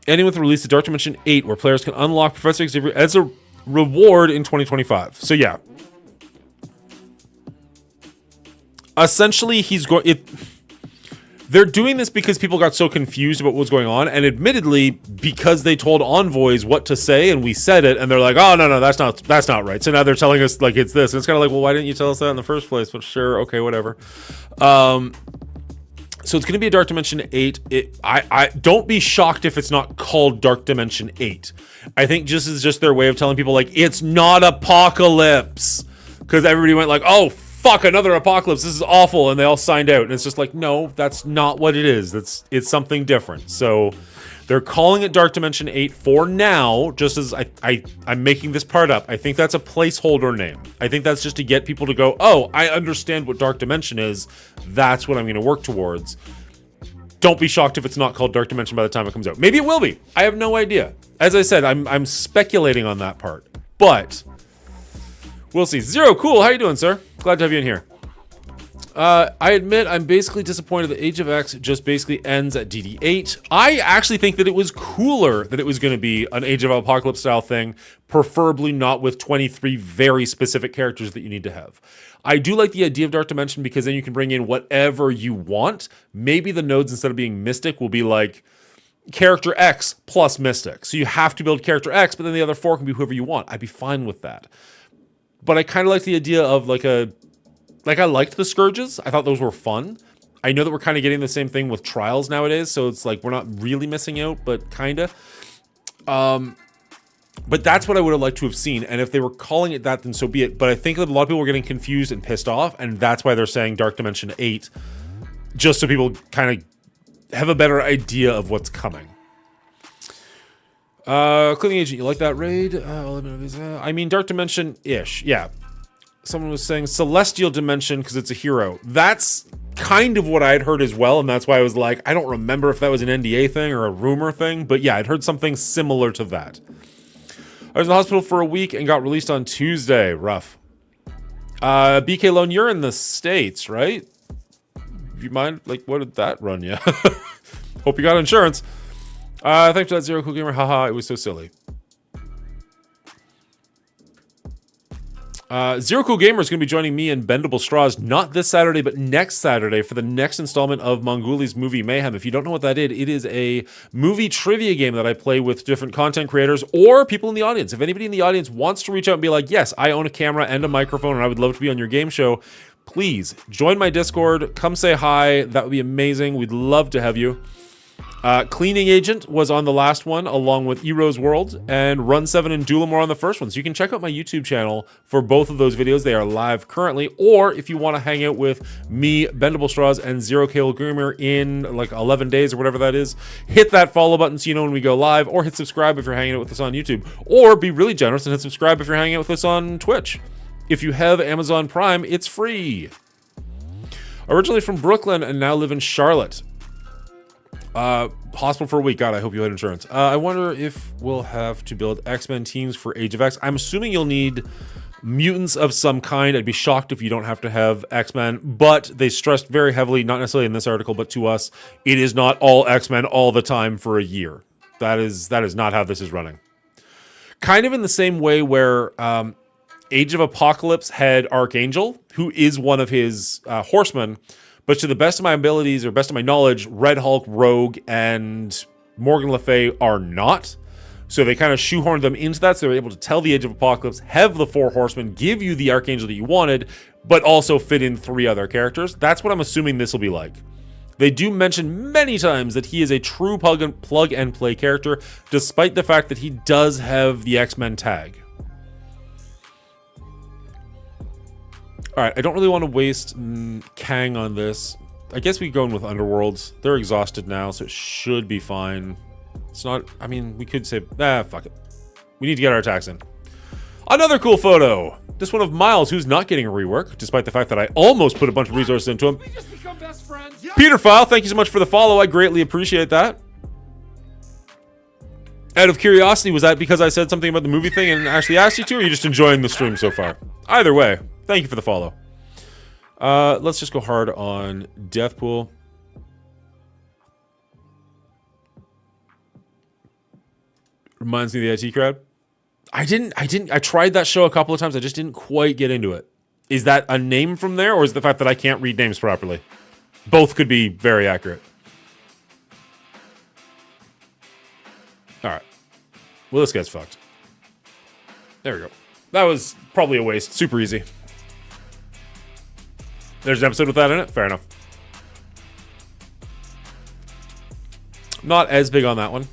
Ending with the release of Dark Dimension 8, where players can unlock Professor Xavier as a reward in 2025. So yeah. Essentially, he's going... They're doing this because people got so confused about what was going on, and admittedly, because they told envoys what to say, and we said it, and they're like, "Oh no, that's not right." So now they're telling us like it's this, and it's kind of like, well, why didn't you tell us that in the first place? But sure, okay, whatever. So it's going to be a Dark Dimension 8. I don't be shocked if it's not called Dark Dimension 8. I think this is just their way of telling people like it's not Apocalypse, because everybody went like, "Oh, fuck, another Apocalypse, this is awful," and they all signed out, and it's just like, no, that's not what it is. It's something different. So they're calling it Dark Dimension 8 for now, just as I'm making this part up. I think that's a placeholder name. I think that's just to get people to go, oh, I understand what Dark Dimension is. That's what I'm going to work towards. Don't be shocked if it's not called Dark Dimension by the time it comes out. Maybe it will be. I have no idea. As I said, I'm speculating on that part. But we'll see. Zero, cool. How you doing, sir? Glad to have you in here. I admit I'm basically disappointed that Age of X just basically ends at DD8. I actually think that it was cooler that it was going to be an Age of Apocalypse style thing, preferably not with 23 very specific characters that you need to have. I do like the idea of Dark Dimension because then you can bring in whatever you want. Maybe the nodes, instead of being Mystic, will be like character X plus Mystic. So you have to build character X, but then the other 4 can be whoever you want. I'd be fine with that. But I kind of like the idea of like I liked the Scourges. I thought those were fun. I know that we're kind of getting the same thing with Trials nowadays, so it's like we're not really missing out, but kind of. But that's what I would have liked to have seen, and if they were calling it that, then so be it. But I think that a lot of people were getting confused and pissed off, and that's why they're saying Dark Dimension 8, just so people kind of have a better idea of what's coming. Cleaning Agent, you like that raid? I mean, Dark Dimension-ish, yeah. Someone was saying Celestial Dimension because it's a hero. That's kind of what I'd heard as well, and that's why I was like, I don't remember if that was an NDA thing or a rumor thing, but yeah, I'd heard something similar to that. I was in the hospital for a week and got released on Tuesday. Rough. BK Lone, you're in the States, right? You mind? Like, what did that run you? Hope you got insurance. Thanks for that, Zero Cool Gamer. Haha, it was so silly. Zero Cool Gamer is going to be joining me in Bendable Straws, not this Saturday, but next Saturday for the next installment of Mongoli's Movie Mayhem. If you don't know what that is, it is a movie trivia game that I play with different content creators or people in the audience. If anybody in the audience wants to reach out and be like, yes, I own a camera and a microphone and I would love to be on your game show, please join my Discord. Come say hi. That would be amazing. We'd love to have you. Cleaning Agent was on the last one, along with Ero's World, and Run 7 and Duelim were on the first one. So you can check out my YouTube channel for both of those videos. They are live currently. Or if you want to hang out with me, Bendable Straws, and Zero Kale Gamer in like 11 days or whatever that is, hit that follow button so you know when we go live, or hit subscribe if you're hanging out with us on YouTube. Or be really generous and hit subscribe if you're hanging out with us on Twitch. If you have Amazon Prime, it's free. Originally from Brooklyn and now live in Charlotte. Hospital for a week. God, I hope you had insurance. I wonder if we'll have to build X-Men teams for Age of X. I'm assuming you'll need mutants of some kind. I'd be shocked if you don't have to have X-Men, but they stressed very heavily, not necessarily in this article, but to us, it is not all X-Men all the time for a year. That is not how this is running. Kind of in the same way where Age of Apocalypse had Archangel, who is one of his horsemen, but to the best of my abilities, or best of my knowledge, Red Hulk, Rogue, and Morgan Le Fay are not. So they kind of shoehorned them into that, so they were able to tell the Age of Apocalypse, have the 4 horsemen, give you the Archangel that you wanted, but also fit in 3 other characters. That's what I'm assuming this will be like. They do mention many times that he is a true plug-and-play character, despite the fact that he does have the X-Men tag. Alright, I don't really want to waste Kang on this. I guess we go in with Underworlds. They're exhausted now, so it should be fine. It's not... I mean, we could say... fuck it. We need to get our attacks in. Another cool photo! This one of Miles, who's not getting a rework, despite the fact that I almost put a bunch of resources into him. We just become best friends. Yeah. Peter File, thank you so much for the follow. I greatly appreciate that. Out of curiosity, was that because I said something about the movie thing and actually asked you to, or are you just enjoying the stream so far? Either way, thank you for the follow. Let's just go hard on Deathpool. Reminds me of the IT crowd. I tried that show a couple of times. I just didn't quite get into it. Is that a name from there, or is it the fact that I can't read names properly? Both could be very accurate. Alright. Well, this guy's fucked. There we go. That was probably a waste. Super easy. There's an episode with that in it? Fair enough. Not as big on that one.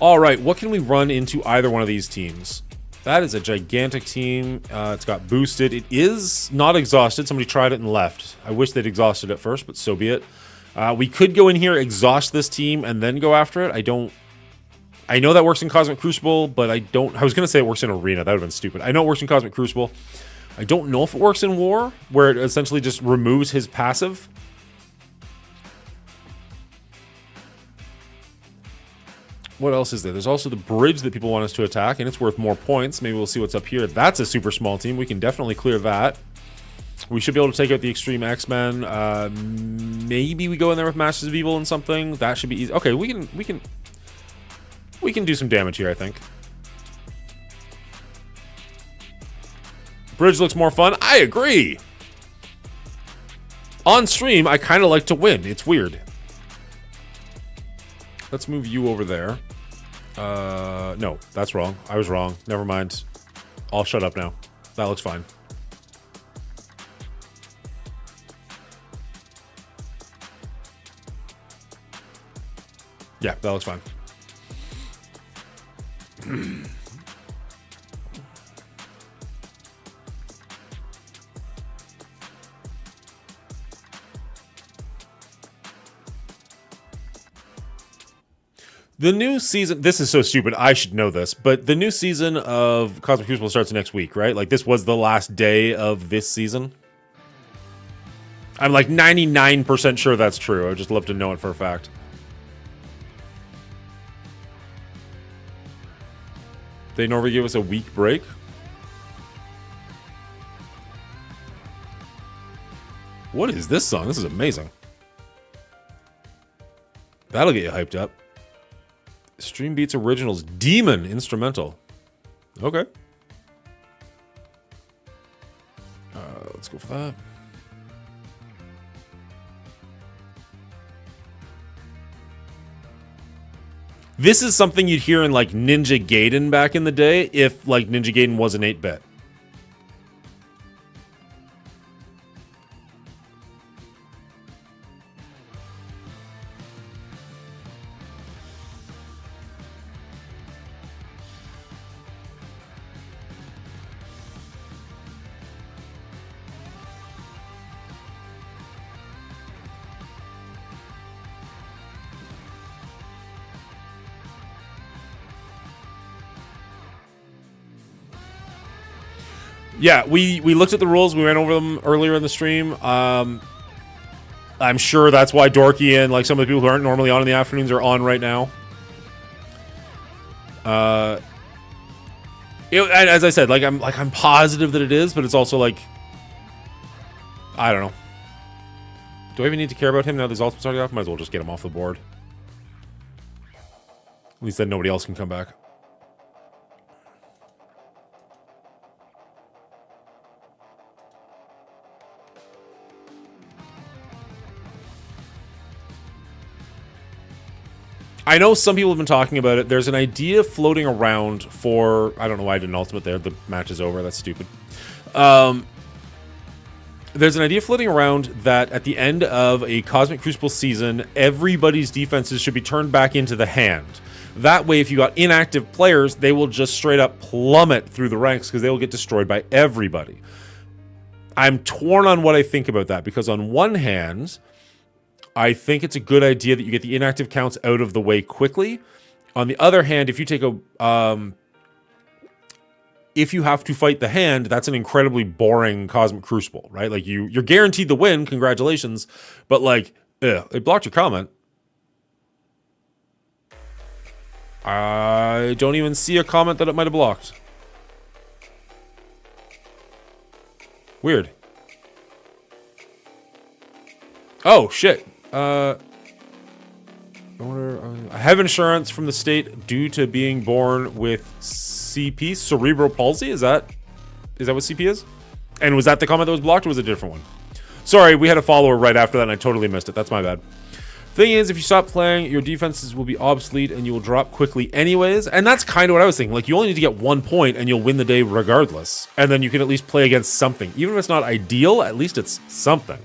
Alright, what can we run into either one of these teams? That is a gigantic team. It's got boosted. It is not exhausted. Somebody tried it and left. I wish they'd exhausted it first, but so be it. We could go in here, exhaust this team, and then go after it. I know that works in Cosmic Crucible, but I was going to say it works in Arena. That would have been stupid. I know it works in Cosmic Crucible. I don't know if it works in War, where it essentially just removes his passive. What else is there? There's also the bridge that people want us to attack, and it's worth more points. Maybe we'll see what's up here. That's a super small team. We can definitely clear that. We should be able to take out the Extreme X-Men. Maybe we go in there with Masters of Evil and something. That should be easy. Okay, we can do some damage here, I think. Bridge looks more fun. I agree. On stream, I kind of like to win. It's weird. Let's move you over there. No, that's wrong. I was wrong. Never mind. I'll shut up now. That looks fine. Yeah, that looks fine. The new season, this is so stupid, I should know this, but the new season of Cosmic Crucible starts next week, right? Like, this was the last day of this season. I'm like 99% sure that's true. I would just love to know it for a fact. They normally give us a week break. What is this song? This is amazing. That'll get you hyped up. Stream Beats Originals Demon Instrumental. Okay. Let's go for that. This is something you'd hear in like Ninja Gaiden back in the day, if like Ninja Gaiden was an 8-bit. Yeah, we looked at the rules. We went over them earlier in the stream. I'm sure that's why Dorky and like some of the people who aren't normally on in the afternoons are on right now. As I said, I'm positive that it is, but it's also like, I don't know. Do I even need to care about him now? There's also starting off. Might as well just get him off the board. At least then nobody else can come back. I know some people have been talking about it. There's an idea floating around for... I don't know why I did an ultimate there. The match is over. That's stupid. There's an idea floating around that at the end of a Cosmic Crucible season, everybody's defenses should be turned back into the hand. That way, if you got inactive players, they will just straight up plummet through the ranks because they will get destroyed by everybody. I'm torn on what I think about that because on one hand... I think it's a good idea that you get the inactive counts out of the way quickly. On the other hand, if you take a... if you have to fight the hand, that's an incredibly boring Cosmic Crucible, right? Like, you're guaranteed the win, congratulations. But, like, it blocked your comment. I don't even see a comment that it might have blocked. Weird. Oh, shit. I have insurance from the state due to being born with CP, cerebral palsy. Is that what CP is? And was that the comment that was blocked, or was it a different one? Sorry, we had a follower right after that, and I totally missed it. That's my bad. Thing is, if you stop playing, your defenses will be obsolete, and you will drop quickly anyways. And that's kind of what I was thinking. Like, you only need to get 1 point, and you'll win the day regardless. And then you can at least play against something. Even if it's not ideal, at least it's something.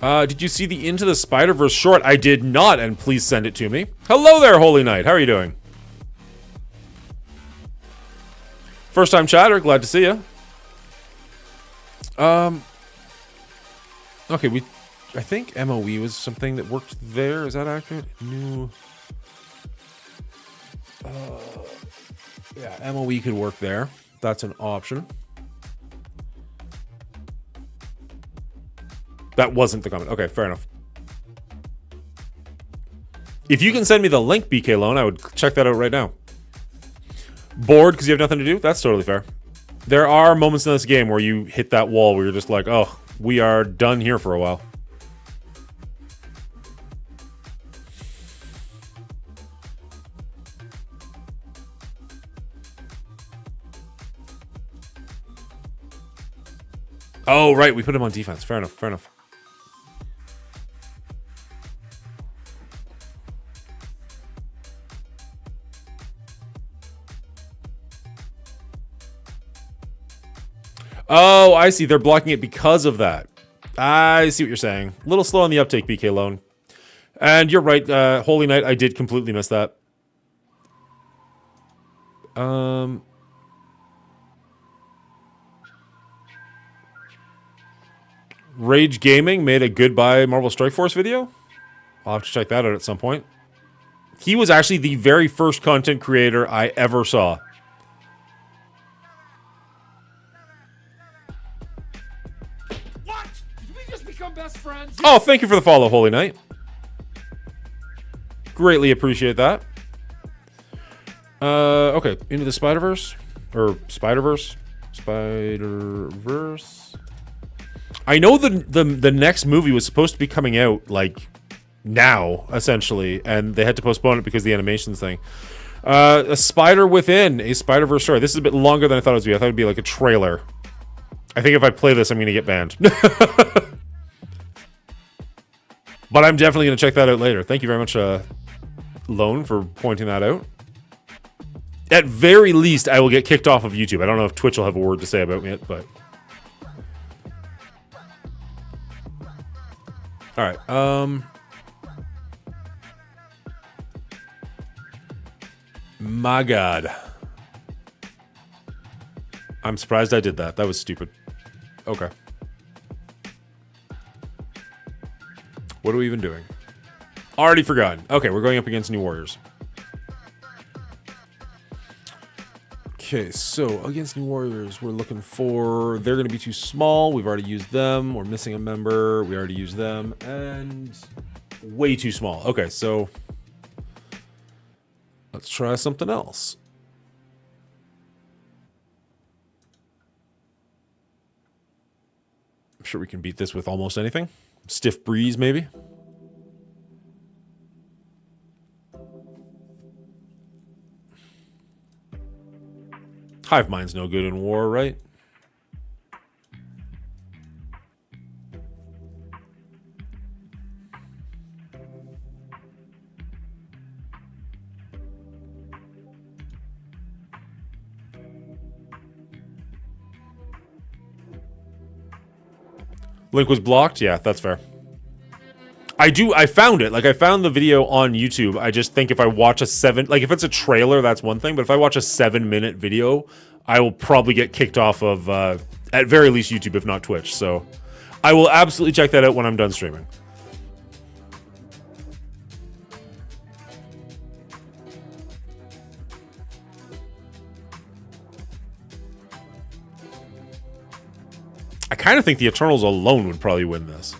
Did you see the Into the Spider-Verse short? I did not, and please send it to me. Hello there, Holy Knight. How are you doing? First time chatter, glad to see you. Okay, I think MOE was something that worked there. Is that accurate? New. Yeah, MOE could work there. That's an option. That wasn't the comment. Okay, fair enough. If you can send me the link, BK Loan, I would check that out right now. Bored because you have nothing to do? That's totally fair. There are moments in this game where you hit that wall where you're just like, oh, we are done here for a while. Oh, right, we put him on defense. Fair enough, fair enough. Oh, I see. They're blocking it because of that. I see what you're saying. A little slow on the uptake, BK Loan. And you're right, Holy Knight, I did completely miss that. Rage Gaming made a Goodbye Marvel Strike Force video. I'll have to check that out at some point. He was actually the very first content creator I ever saw. What? Did we just become best friends? Oh, thank you for the follow, Holy Knight. Greatly appreciate that. Okay, Into the Spider-Verse? Or Spider-Verse? Spider-Verse? I know the next movie was supposed to be coming out, like, now, essentially, and they had to postpone it because of the animations thing. A Spider Within, a Spider-Verse story. This is a bit longer than I thought it would be. I thought it would be like a trailer. I think if I play this, I'm going to get banned. But I'm definitely going to check that out later. Thank you very much, Lone, for pointing that out. At very least, I will get kicked off of YouTube. I don't know if Twitch will have a word to say about me, but... Alright, my God. I'm surprised I did that. That was stupid. Okay. What are we even doing? Already forgotten. Okay, we're going up against New Warriors. Okay, so against New Warriors, we're looking for... They're going to be too small. We've already used them. We're missing a member. We already used them. And way too small. Okay, so... Let's try something else. I'm sure we can beat this with almost anything. Stiff breeze, maybe. Hive mind's no good in war, right? Link was blocked? Yeah, that's fair. I found it. Like, I found the video on YouTube. I just think if I watch a 7... Like, if it's a trailer, that's one thing. But if I watch a 7-minute video, I will probably get kicked off of, at very least, YouTube, if not Twitch. So, I will absolutely check that out when I'm done streaming. I kind of think the Eternals alone would probably win this.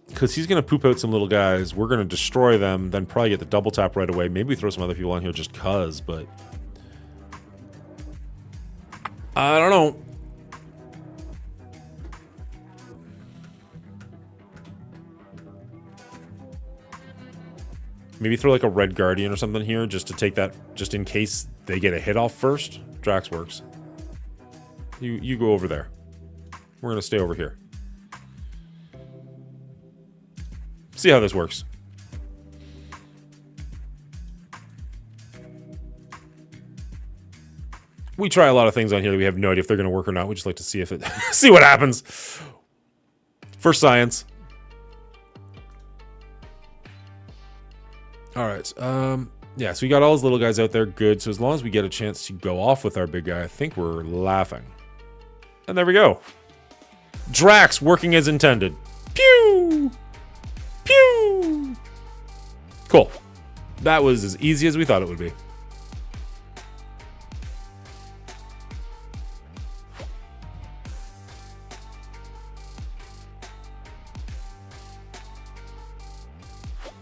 Because he's going to poop out some little guys. We're going to destroy them, then probably get the double tap right away. Maybe we throw some other people on here just cuz, but... I don't know. Maybe throw like a Red Guardian or something here just to take that, just in case they get a hit off first. Drax works. You go over there. We're going to stay over here. See how this works. We try a lot of things on here that we have no idea if they're going to work or not. We just like to see if it see what happens. For science. All right. Yeah, so we got all those little guys out there. Good. So as long as we get a chance to go off with our big guy, I think we're laughing. And there we go. Drax working as intended. Pew! Pew! Cool. That was as easy as we thought it would be.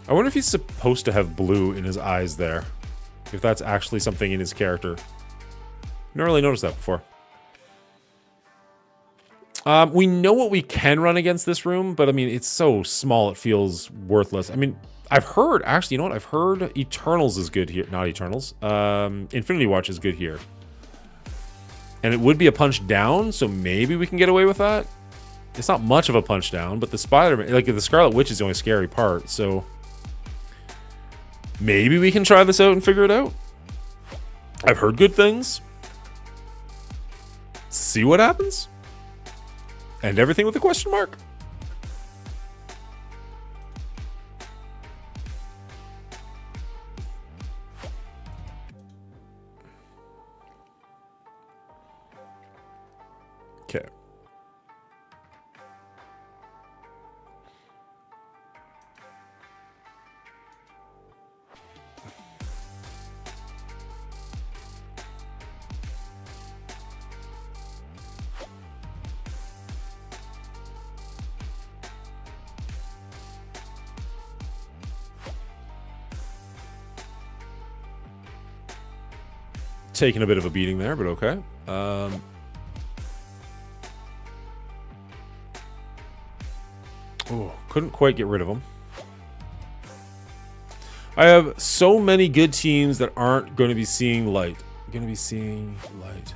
I wonder if he's supposed to have blue in his eyes there. If that's actually something in his character. Never really noticed that before. We know what we can run against this room, but I mean, it's so small it feels worthless. I mean, I've heard, actually, you know what? I've heard Eternals is good here. Not Eternals. Infinity Watch is good here. And it would be a punch down, so maybe we can get away with that. It's not much of a punch down, but the Spider-Man, like the Scarlet Witch is the only scary part, so... Maybe we can try this out and figure it out. I've heard good things. See what happens. And everything with a question mark. Okay. Taking a bit of a beating there, but okay. Oh, couldn't quite get rid of him. I have so many good teams that aren't going to be seeing light. Going to be seeing light.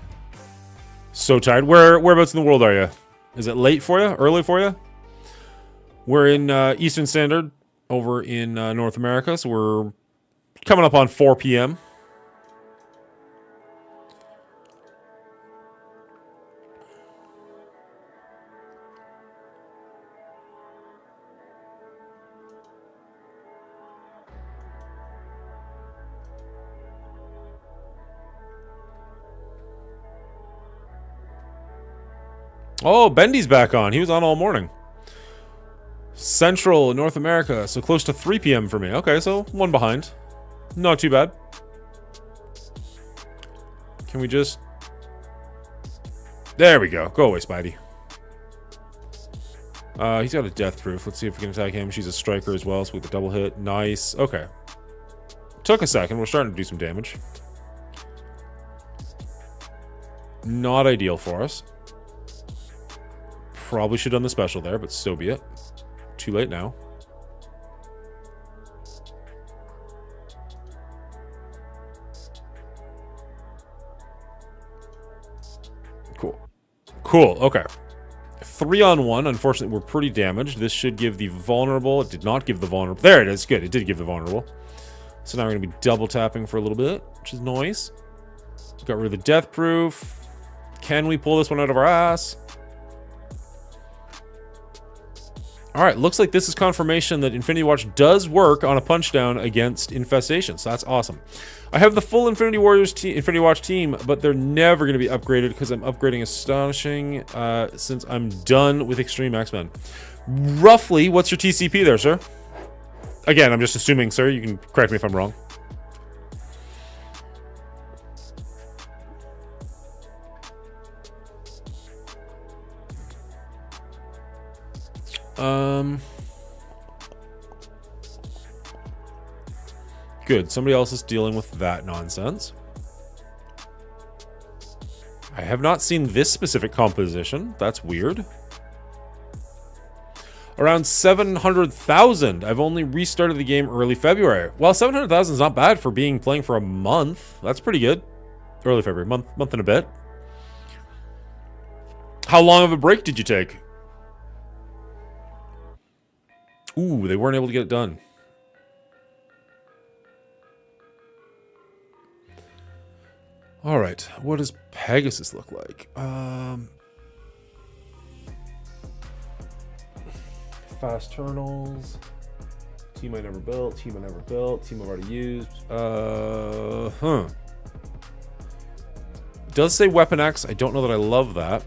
So tired. Whereabouts in the world are you? Is it late for you? Early for you? We're in Eastern Standard over in North America, so we're coming up on 4 p.m. Oh, Bendy's back on. He was on all morning. Central North America, so close to 3 p.m. for me. Okay, so one behind. Not too bad. Can we just... There we go. Go away, Spidey. He's got a death proof. Let's see if we can attack him. She's a striker as well, so we get the double hit. Nice. Okay. Took a second. We're starting to do some damage. Not ideal for us. Probably should have done the special there, but so be it. Too late now. Cool. Cool. Okay. 3-on-1. Unfortunately, we're pretty damaged. This should give the vulnerable. It did not give the vulnerable. There it is. Good. It did give the vulnerable. So now we're going to be double tapping for a little bit, which is nice. Got rid of the death proof. Can we pull this one out of our ass? Alright, looks like this is confirmation that Infinity Watch does work on a punchdown against infestations. So that's awesome. I have the full Infinity Watch team, but they're never going to be upgraded because I'm upgrading Astonishing since I'm done with Extreme X-Men. Roughly, what's your TCP there, sir? Again, I'm just assuming, sir. You can correct me if I'm wrong. Good. Somebody else is dealing with that nonsense. I have not seen this specific composition. That's weird. Around 700,000. I've only restarted the game early February. Well, 700,000 is not bad for playing for a month. That's pretty good. Early February, month and a bit. How long of a break did you take? Ooh, they weren't able to get it done. All right, what does Pegasus look like? Fast Turtles. Team I never built. Team I never built. Team I've already used. It does say Weapon X. I don't know that I love that.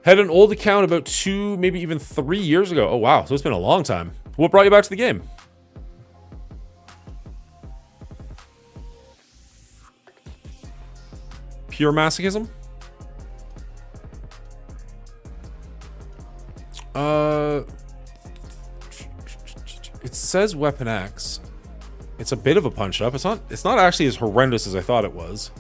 Had an old account about 2, maybe even 3 years ago. Oh, wow. So it's been a long time. What brought you back to the game? Pure masochism? It says Weapon X. It's a bit of a punch-up. It's not actually as horrendous as I thought it was.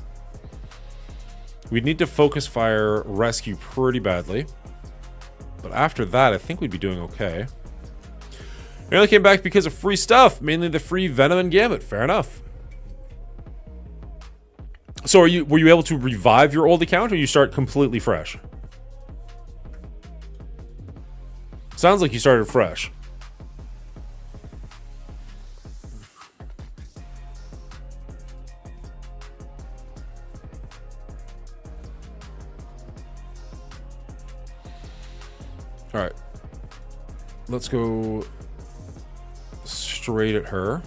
We'd need to focus fire rescue pretty badly. But after that, I think we'd be doing okay. I only came back because of free stuff. Mainly the free Venom and Gambit. Fair enough. So were you able to revive your old account or you start completely fresh? Sounds like you started fresh. All right, let's go straight at her.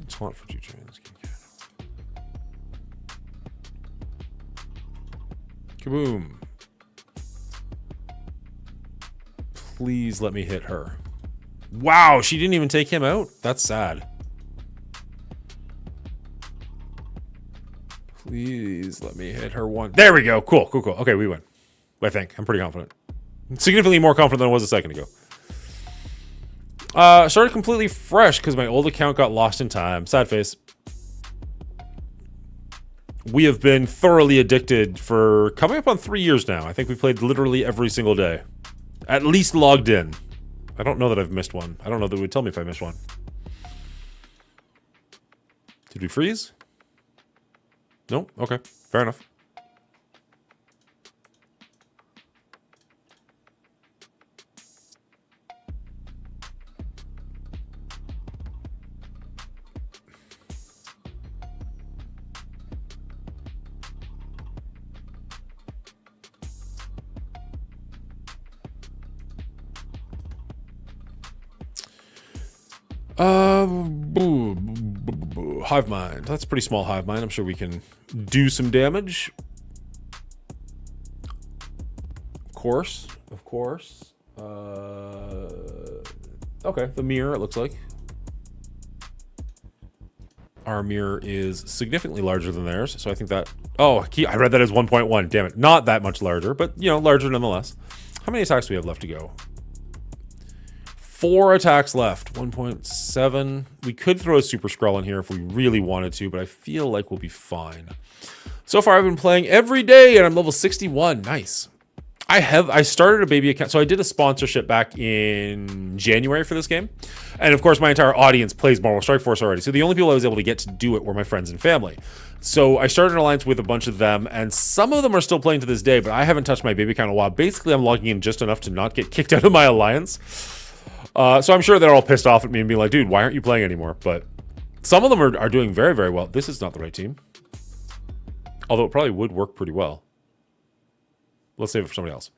Taunt for 2 trains. Kaboom. Please let me hit her. Wow, she didn't even take him out? That's sad. Please let me hit her one. There we go. Cool, cool, cool. Okay, we win. I think. I'm pretty confident. Significantly more confident than I was a second ago. Started completely fresh because my old account got lost in time. Sad face. We have been thoroughly addicted for coming up on 3 years now. I think we played literally every single day. At least logged in. I don't know that I've missed one. I don't know that it would tell me if I missed one. Did we freeze? No? Okay. Fair enough. Hive mind. That's a pretty small hive mind. I'm sure we can do some damage. Of course. Of course. Okay, the mirror, it looks like. Our mirror is significantly larger than theirs, so I think that... Oh, I read that as 1.1. Damn it. Not that much larger, but, you know, larger nonetheless. How many attacks do we have left to go? 4 attacks left. 1.7. We could throw a Super Skrull in here if we really wanted to, but I feel like we'll be fine. So far, I've been playing every day, and I'm level 61. Nice. I started a baby account. So I did a sponsorship back in January for this game. And of course, my entire audience plays Marvel Strike Force already. So the only people I was able to get to do it were my friends and family. So I started an alliance with a bunch of them, and some of them are still playing to this day, but I haven't touched my baby account in a while. Basically, I'm logging in just enough to not get kicked out of my alliance. So I'm sure they're all pissed off at me and being like, dude, why aren't you playing anymore? But some of them are doing very, very well. This is not the right team. Although it probably would work pretty well. Let's save it for somebody else.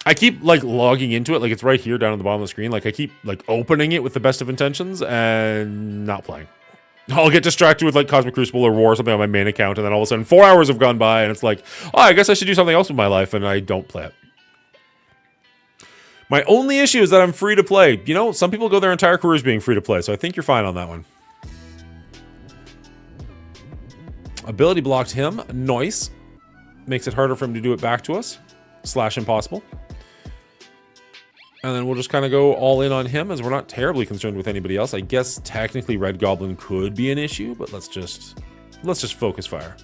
I keep, like, logging into it. Like, it's right here down on the bottom of the screen. Like, I keep, like, opening it with the best of intentions and not playing. I'll get distracted with, like, Cosmic Crucible or War or something on my main account, and then all of a sudden 4 hours have gone by, and it's like, oh, I guess I should do something else with my life, and I don't play it. My only issue is that I'm free to play. You know, some people go their entire careers being free to play, so I think you're fine on that one. Ability blocked him. Nice. Makes it harder for him to do it back to us. / impossible. And then we'll just kind of go all in on him as we're not terribly concerned with anybody else. I guess technically Red Goblin could be an issue, but let's just focus fire.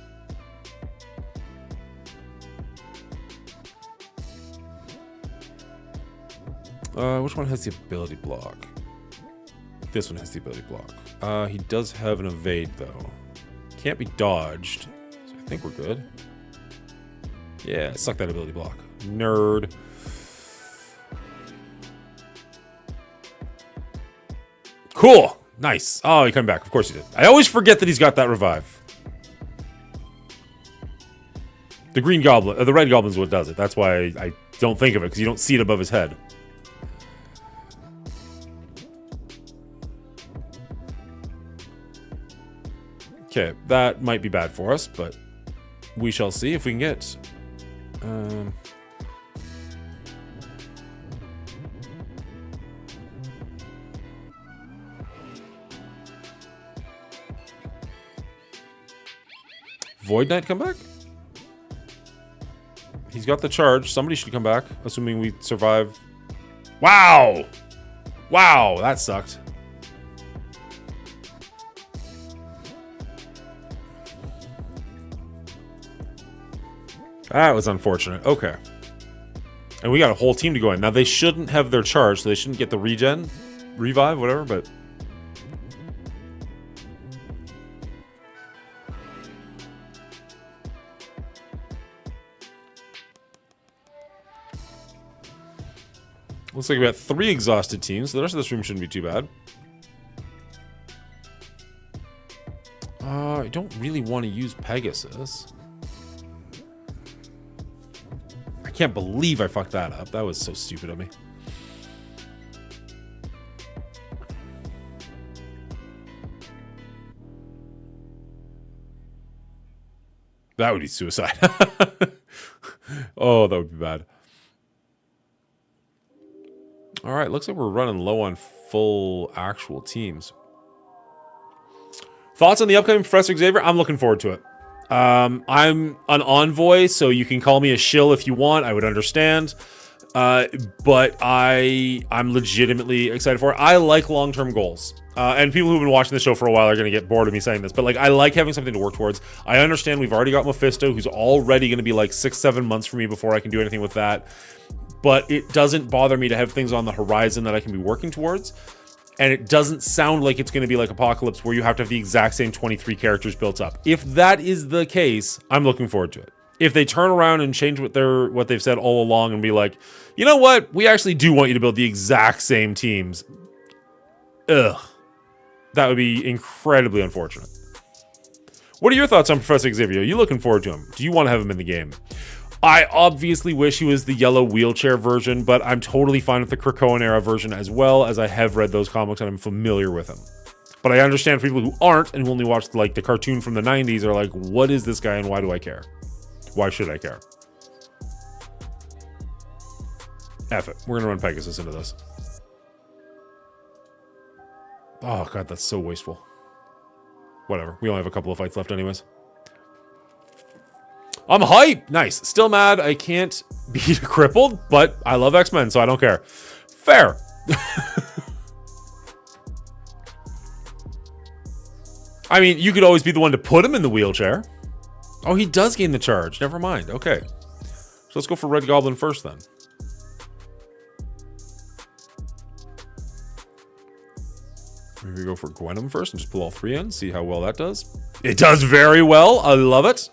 Which one has the ability block? This one has the ability block. He does have an evade though. Can't be dodged, so I think we're good. Yeah, suck that ability block. Nerd. Cool. Nice. Oh, he came back. Of course he did. I always forget that he's got that revive. The green goblin, the red goblin's what does it. That's why I don't think of it, because you don't see it above his head. Okay, that might be bad for us, but we shall see if we can get... Void Knight come back? He's got the charge. Somebody should come back, assuming we survive. Wow! Wow, that sucked. That was unfortunate. Okay. And we got a whole team to go in. Now, they shouldn't have their charge, so they shouldn't get the regen, revive, whatever, but... Looks like we got 3 exhausted teams, so the rest of this room shouldn't be too bad. I don't really want to use Pegasus. I can't believe I fucked that up. That was so stupid of me. That would be suicide. Oh, that would be bad. All right, looks like we're running low on full actual teams. Thoughts on the upcoming Professor Xavier? I'm looking forward to it. I'm an envoy, so you can call me a shill if you want. I would understand. But I'm legitimately excited for it. I like long-term goals. And people who've been watching the show for a while are going to get bored of me saying this, but like, I like having something to work towards. I understand we've already got Mephisto, who's already going to be like 6-7 months for me before I can do anything with that. But it doesn't bother me to have things on the horizon that I can be working towards. And it doesn't sound like it's going to be like Apocalypse, where you have to have the exact same 23 characters built up. If that is the case, I'm looking forward to it. If they turn around and change what they've said all along and be like, you know what, we actually do want you to build the exact same teams. Ugh. That would be incredibly unfortunate. What are your thoughts on Professor Xavier? Are you looking forward to him? Do you want to have him in the game? I obviously wish he was the yellow wheelchair version, but I'm totally fine with the Krakoan era version as well, as I have read those comics and I'm familiar with him. But I understand people who aren't and who only watched like the cartoon from the 90s are like, what is this guy and why do I care? Why should I care? F it. We're gonna run Pegasus into this. Oh god, that's so wasteful. Whatever. We only have a couple of fights left anyways. I'm hyped! Nice. Still mad I can't beat a crippled, but I love X-Men, so I don't care. Fair. I mean, you could always be the one to put him in the wheelchair. Oh, he does gain the charge. Never mind. Okay. So let's go for Red Goblin first then. Maybe we go for Gwenum first and just pull all three in, see how well that does. It does very well. I love it.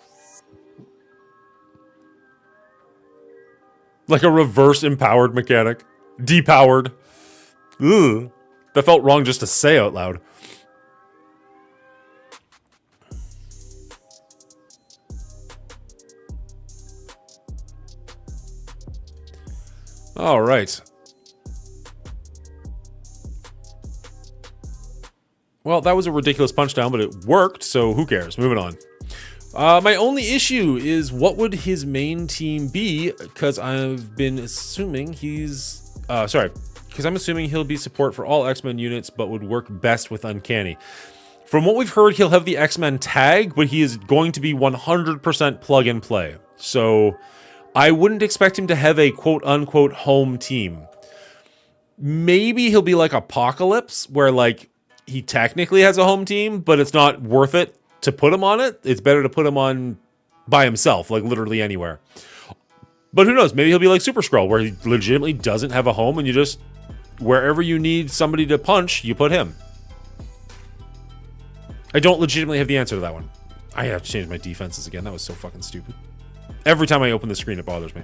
Like a reverse empowered mechanic. Depowered. Ugh. That felt wrong just to say out loud. All right. Well, that was a ridiculous punchdown, but it worked, so who cares? Moving on. My only issue is what would his main team be? Because I've been assuming he's... because I'm assuming he'll be support for all X-Men units, but would work best with Uncanny. From what we've heard, he'll have the X-Men tag, but he is going to be 100% plug and play. So I wouldn't expect him to have a quote-unquote home team. Maybe he'll be like Apocalypse, where like he technically has a home team, but it's not worth it to put him on it. It's better to put him on by himself, like literally anywhere. But who knows? Maybe he'll be like Super Skrull, where he legitimately doesn't have a home, and you just, wherever you need somebody to punch, you put him. I don't legitimately have the answer to that one. I have to change my defenses again. That was so fucking stupid. Every time I open the screen, it bothers me.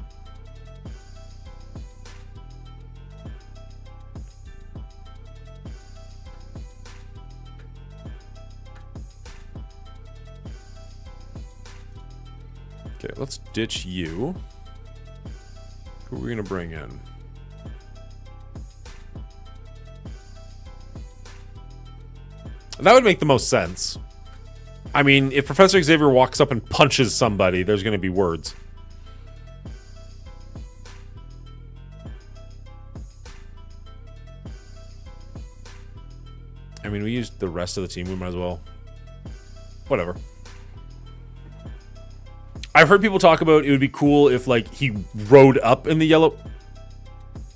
Okay, let's ditch you. Who are we gonna bring in? That would make the most sense. I mean, if Professor Xavier walks up and punches somebody, there's gonna be words. I mean, we used the rest of the team, we might as well. Whatever. I've heard people talk about it would be cool if, like, he rode up in the yellow...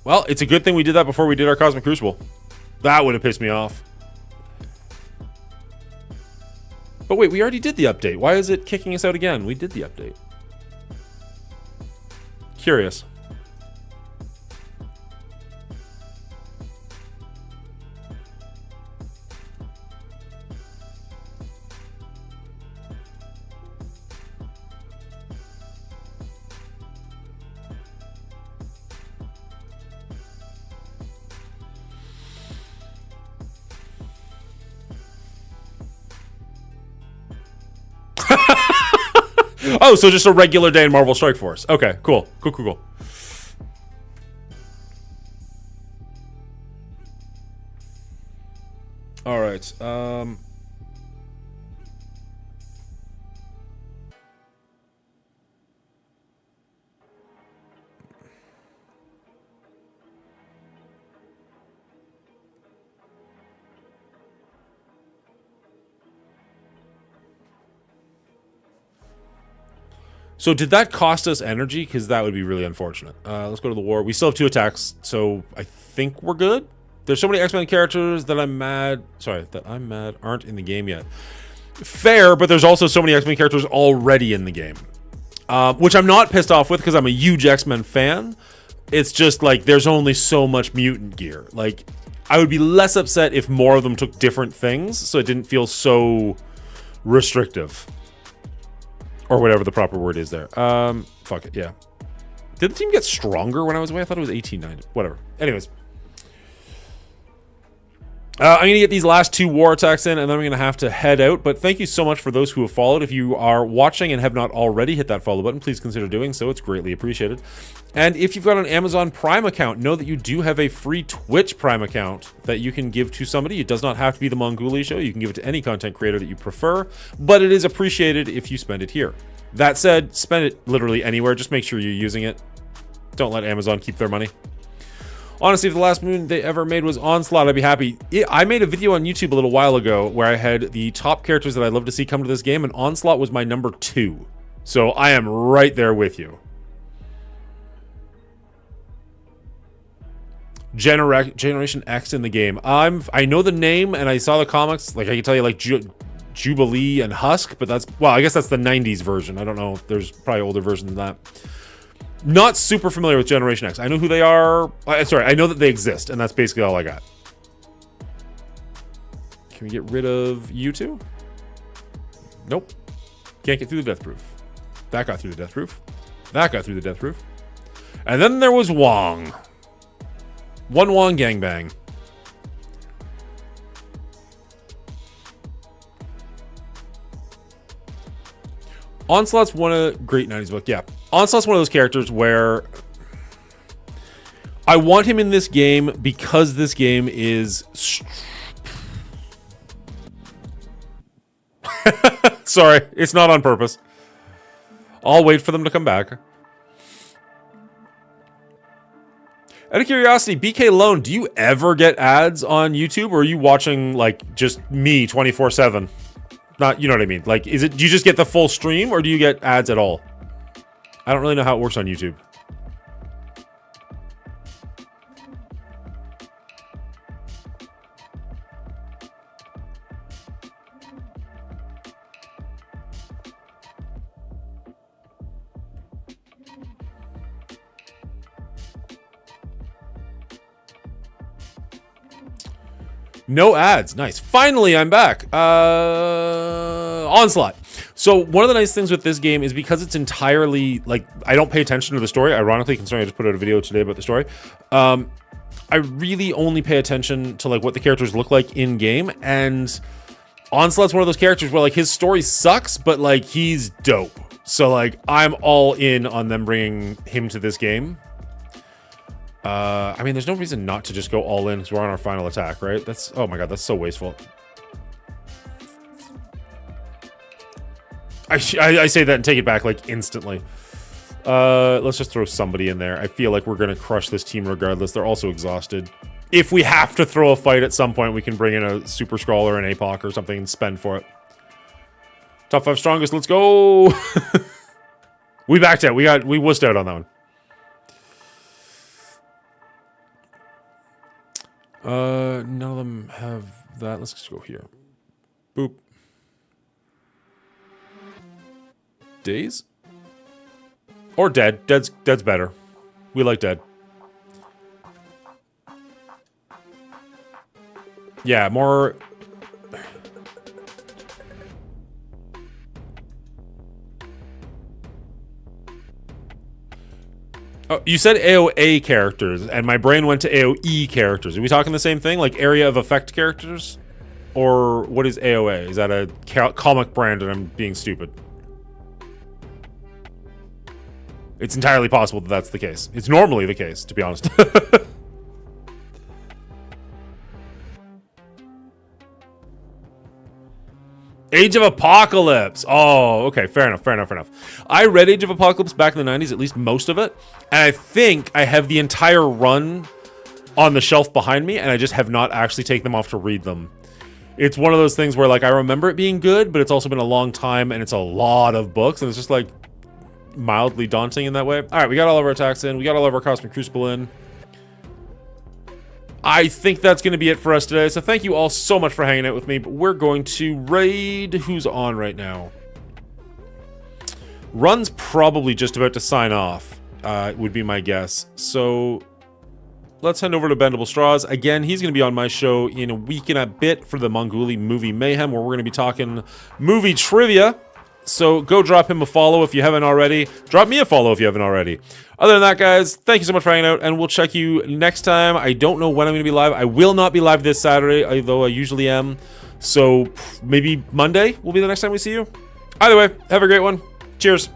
Well, it's a good thing we did that before we did our Cosmic Crucible. That would have pissed me off. But wait, we already did the update. Why is it kicking us out again? We did the update. Curious. Oh, so just a regular day in Marvel Strike Force. Okay, cool. Cool. All right. So did that cost us energy? Because that would be really unfortunate. Let's go to the war. We still have 2 attacks, so I think we're good. There's so many X-Men characters that I'm mad aren't in the game yet. Fair, but there's also so many X-Men characters already in the game. Which I'm not pissed off with because I'm a huge X-Men fan. It's just like there's only so much mutant gear. Like, I would be less upset if more of them took different things, so it didn't feel so restrictive. Or whatever the proper word is there. Fuck it, yeah. Did the team get stronger when I was away? I thought it was 18-9. Whatever. Anyways. I'm going to get these last 2 war attacks in, and then I'm going to have to head out. But thank you so much for those who have followed. If you are watching and have not already hit that follow button, please consider doing so. It's greatly appreciated. And if you've got an Amazon Prime account, know that you do have a free Twitch Prime account that you can give to somebody. It does not have to be the Mongoolie Show. You can give it to any content creator that you prefer, but it is appreciated if you spend it here. That said, spend it literally anywhere. Just make sure you're using it. Don't let Amazon keep their money. Honestly, if the last moon they ever made was Onslaught, I'd be happy. I made a video on YouTube a little while ago where I had the top characters that I'd love to see come to this game, and Onslaught was my number 2. So I am right there with you. Generation X in the game. I know the name and I saw the comics. Like, I can tell you, like, Jubilee and Husk, but that's, well, I guess that's the 90s version. I don't know. There's probably older versions than that. Not super familiar with Generation X. I know who they are. Sorry, I know that they exist, and that's basically all I got. Can we get rid of you two? Nope. Can't get through the death proof. That got through the death proof. That got through the death proof. And then there was Wong. One Wong gangbang. Onslaught's one of great 90s book. Yeah. Onslaught's one of those characters where I want him in this game because this game is sorry, it's not on purpose. I'll wait for them to come back. Out of curiosity, BK Lone, do you ever get ads on YouTube, or are you watching like just me 24/7? Not, you know what I mean? Like, do you just get the full stream, or do you get ads at all? I don't really know how it works on YouTube. No ads. Nice. Finally, I'm back. Onslaught. So one of the nice things with this game is because it's entirely, like, I don't pay attention to the story. Ironically, considering I just put out a video today about the story. I really only pay attention to, like, what the characters look like in game. And Onslaught's one of those characters where, like, his story sucks, but, like, he's dope. So, like, I'm all in on them bringing him to this game. I mean, there's no reason not to just go all in because we're on our final attack, right? That's, oh my god, that's so wasteful. I say that and take it back, like, instantly. Let's just throw somebody in there. I feel like we're going to crush this team regardless. They're also exhausted. If we have to throw a fight at some point, we can bring in a Super Skrull or an APOC or something and spend for it. Top 5 strongest, let's go! We backed out. We wussed out on that one. None of them have that. Let's just go here. Boop. Days? Or dead. Dead's better. We like dead. Yeah, more... Oh, you said AOA characters, and my brain went to AOE characters. Are we talking the same thing? Like area of effect characters? Or what is AOA? Is that a comic brand and I'm being stupid? It's entirely possible that that's the case. It's normally the case, to be honest. Age of Apocalypse. Oh, okay. Fair enough. I read Age of Apocalypse back in the 90s, at least most of it. And I think I have the entire run on the shelf behind me, and I just have not actually taken them off to read them. It's one of those things where, like, I remember it being good, but it's also been a long time, and it's a lot of books, and it's just like, mildly daunting in that way. All right, we got all of our attacks in. We got all of our Cosmic Crucible in. I think that's going to be it for us today. So thank you all so much for hanging out with me. But we're going to raid... Who's on right now? Run's probably just about to sign off, would be my guess. So let's head over to Bendable Straws. Again, he's going to be on my show in a week and a bit for the Mongoli Movie Mayhem, where we're going to be talking movie trivia. So go drop him a follow if you haven't already. Drop me a follow if you haven't already. Other than that, guys, thank you so much for hanging out, and we'll check you next time. I don't know when I'm going to be live. I will not be live this Saturday, although I usually am. So maybe Monday will be the next time we see you. Either way, have a great one. Cheers.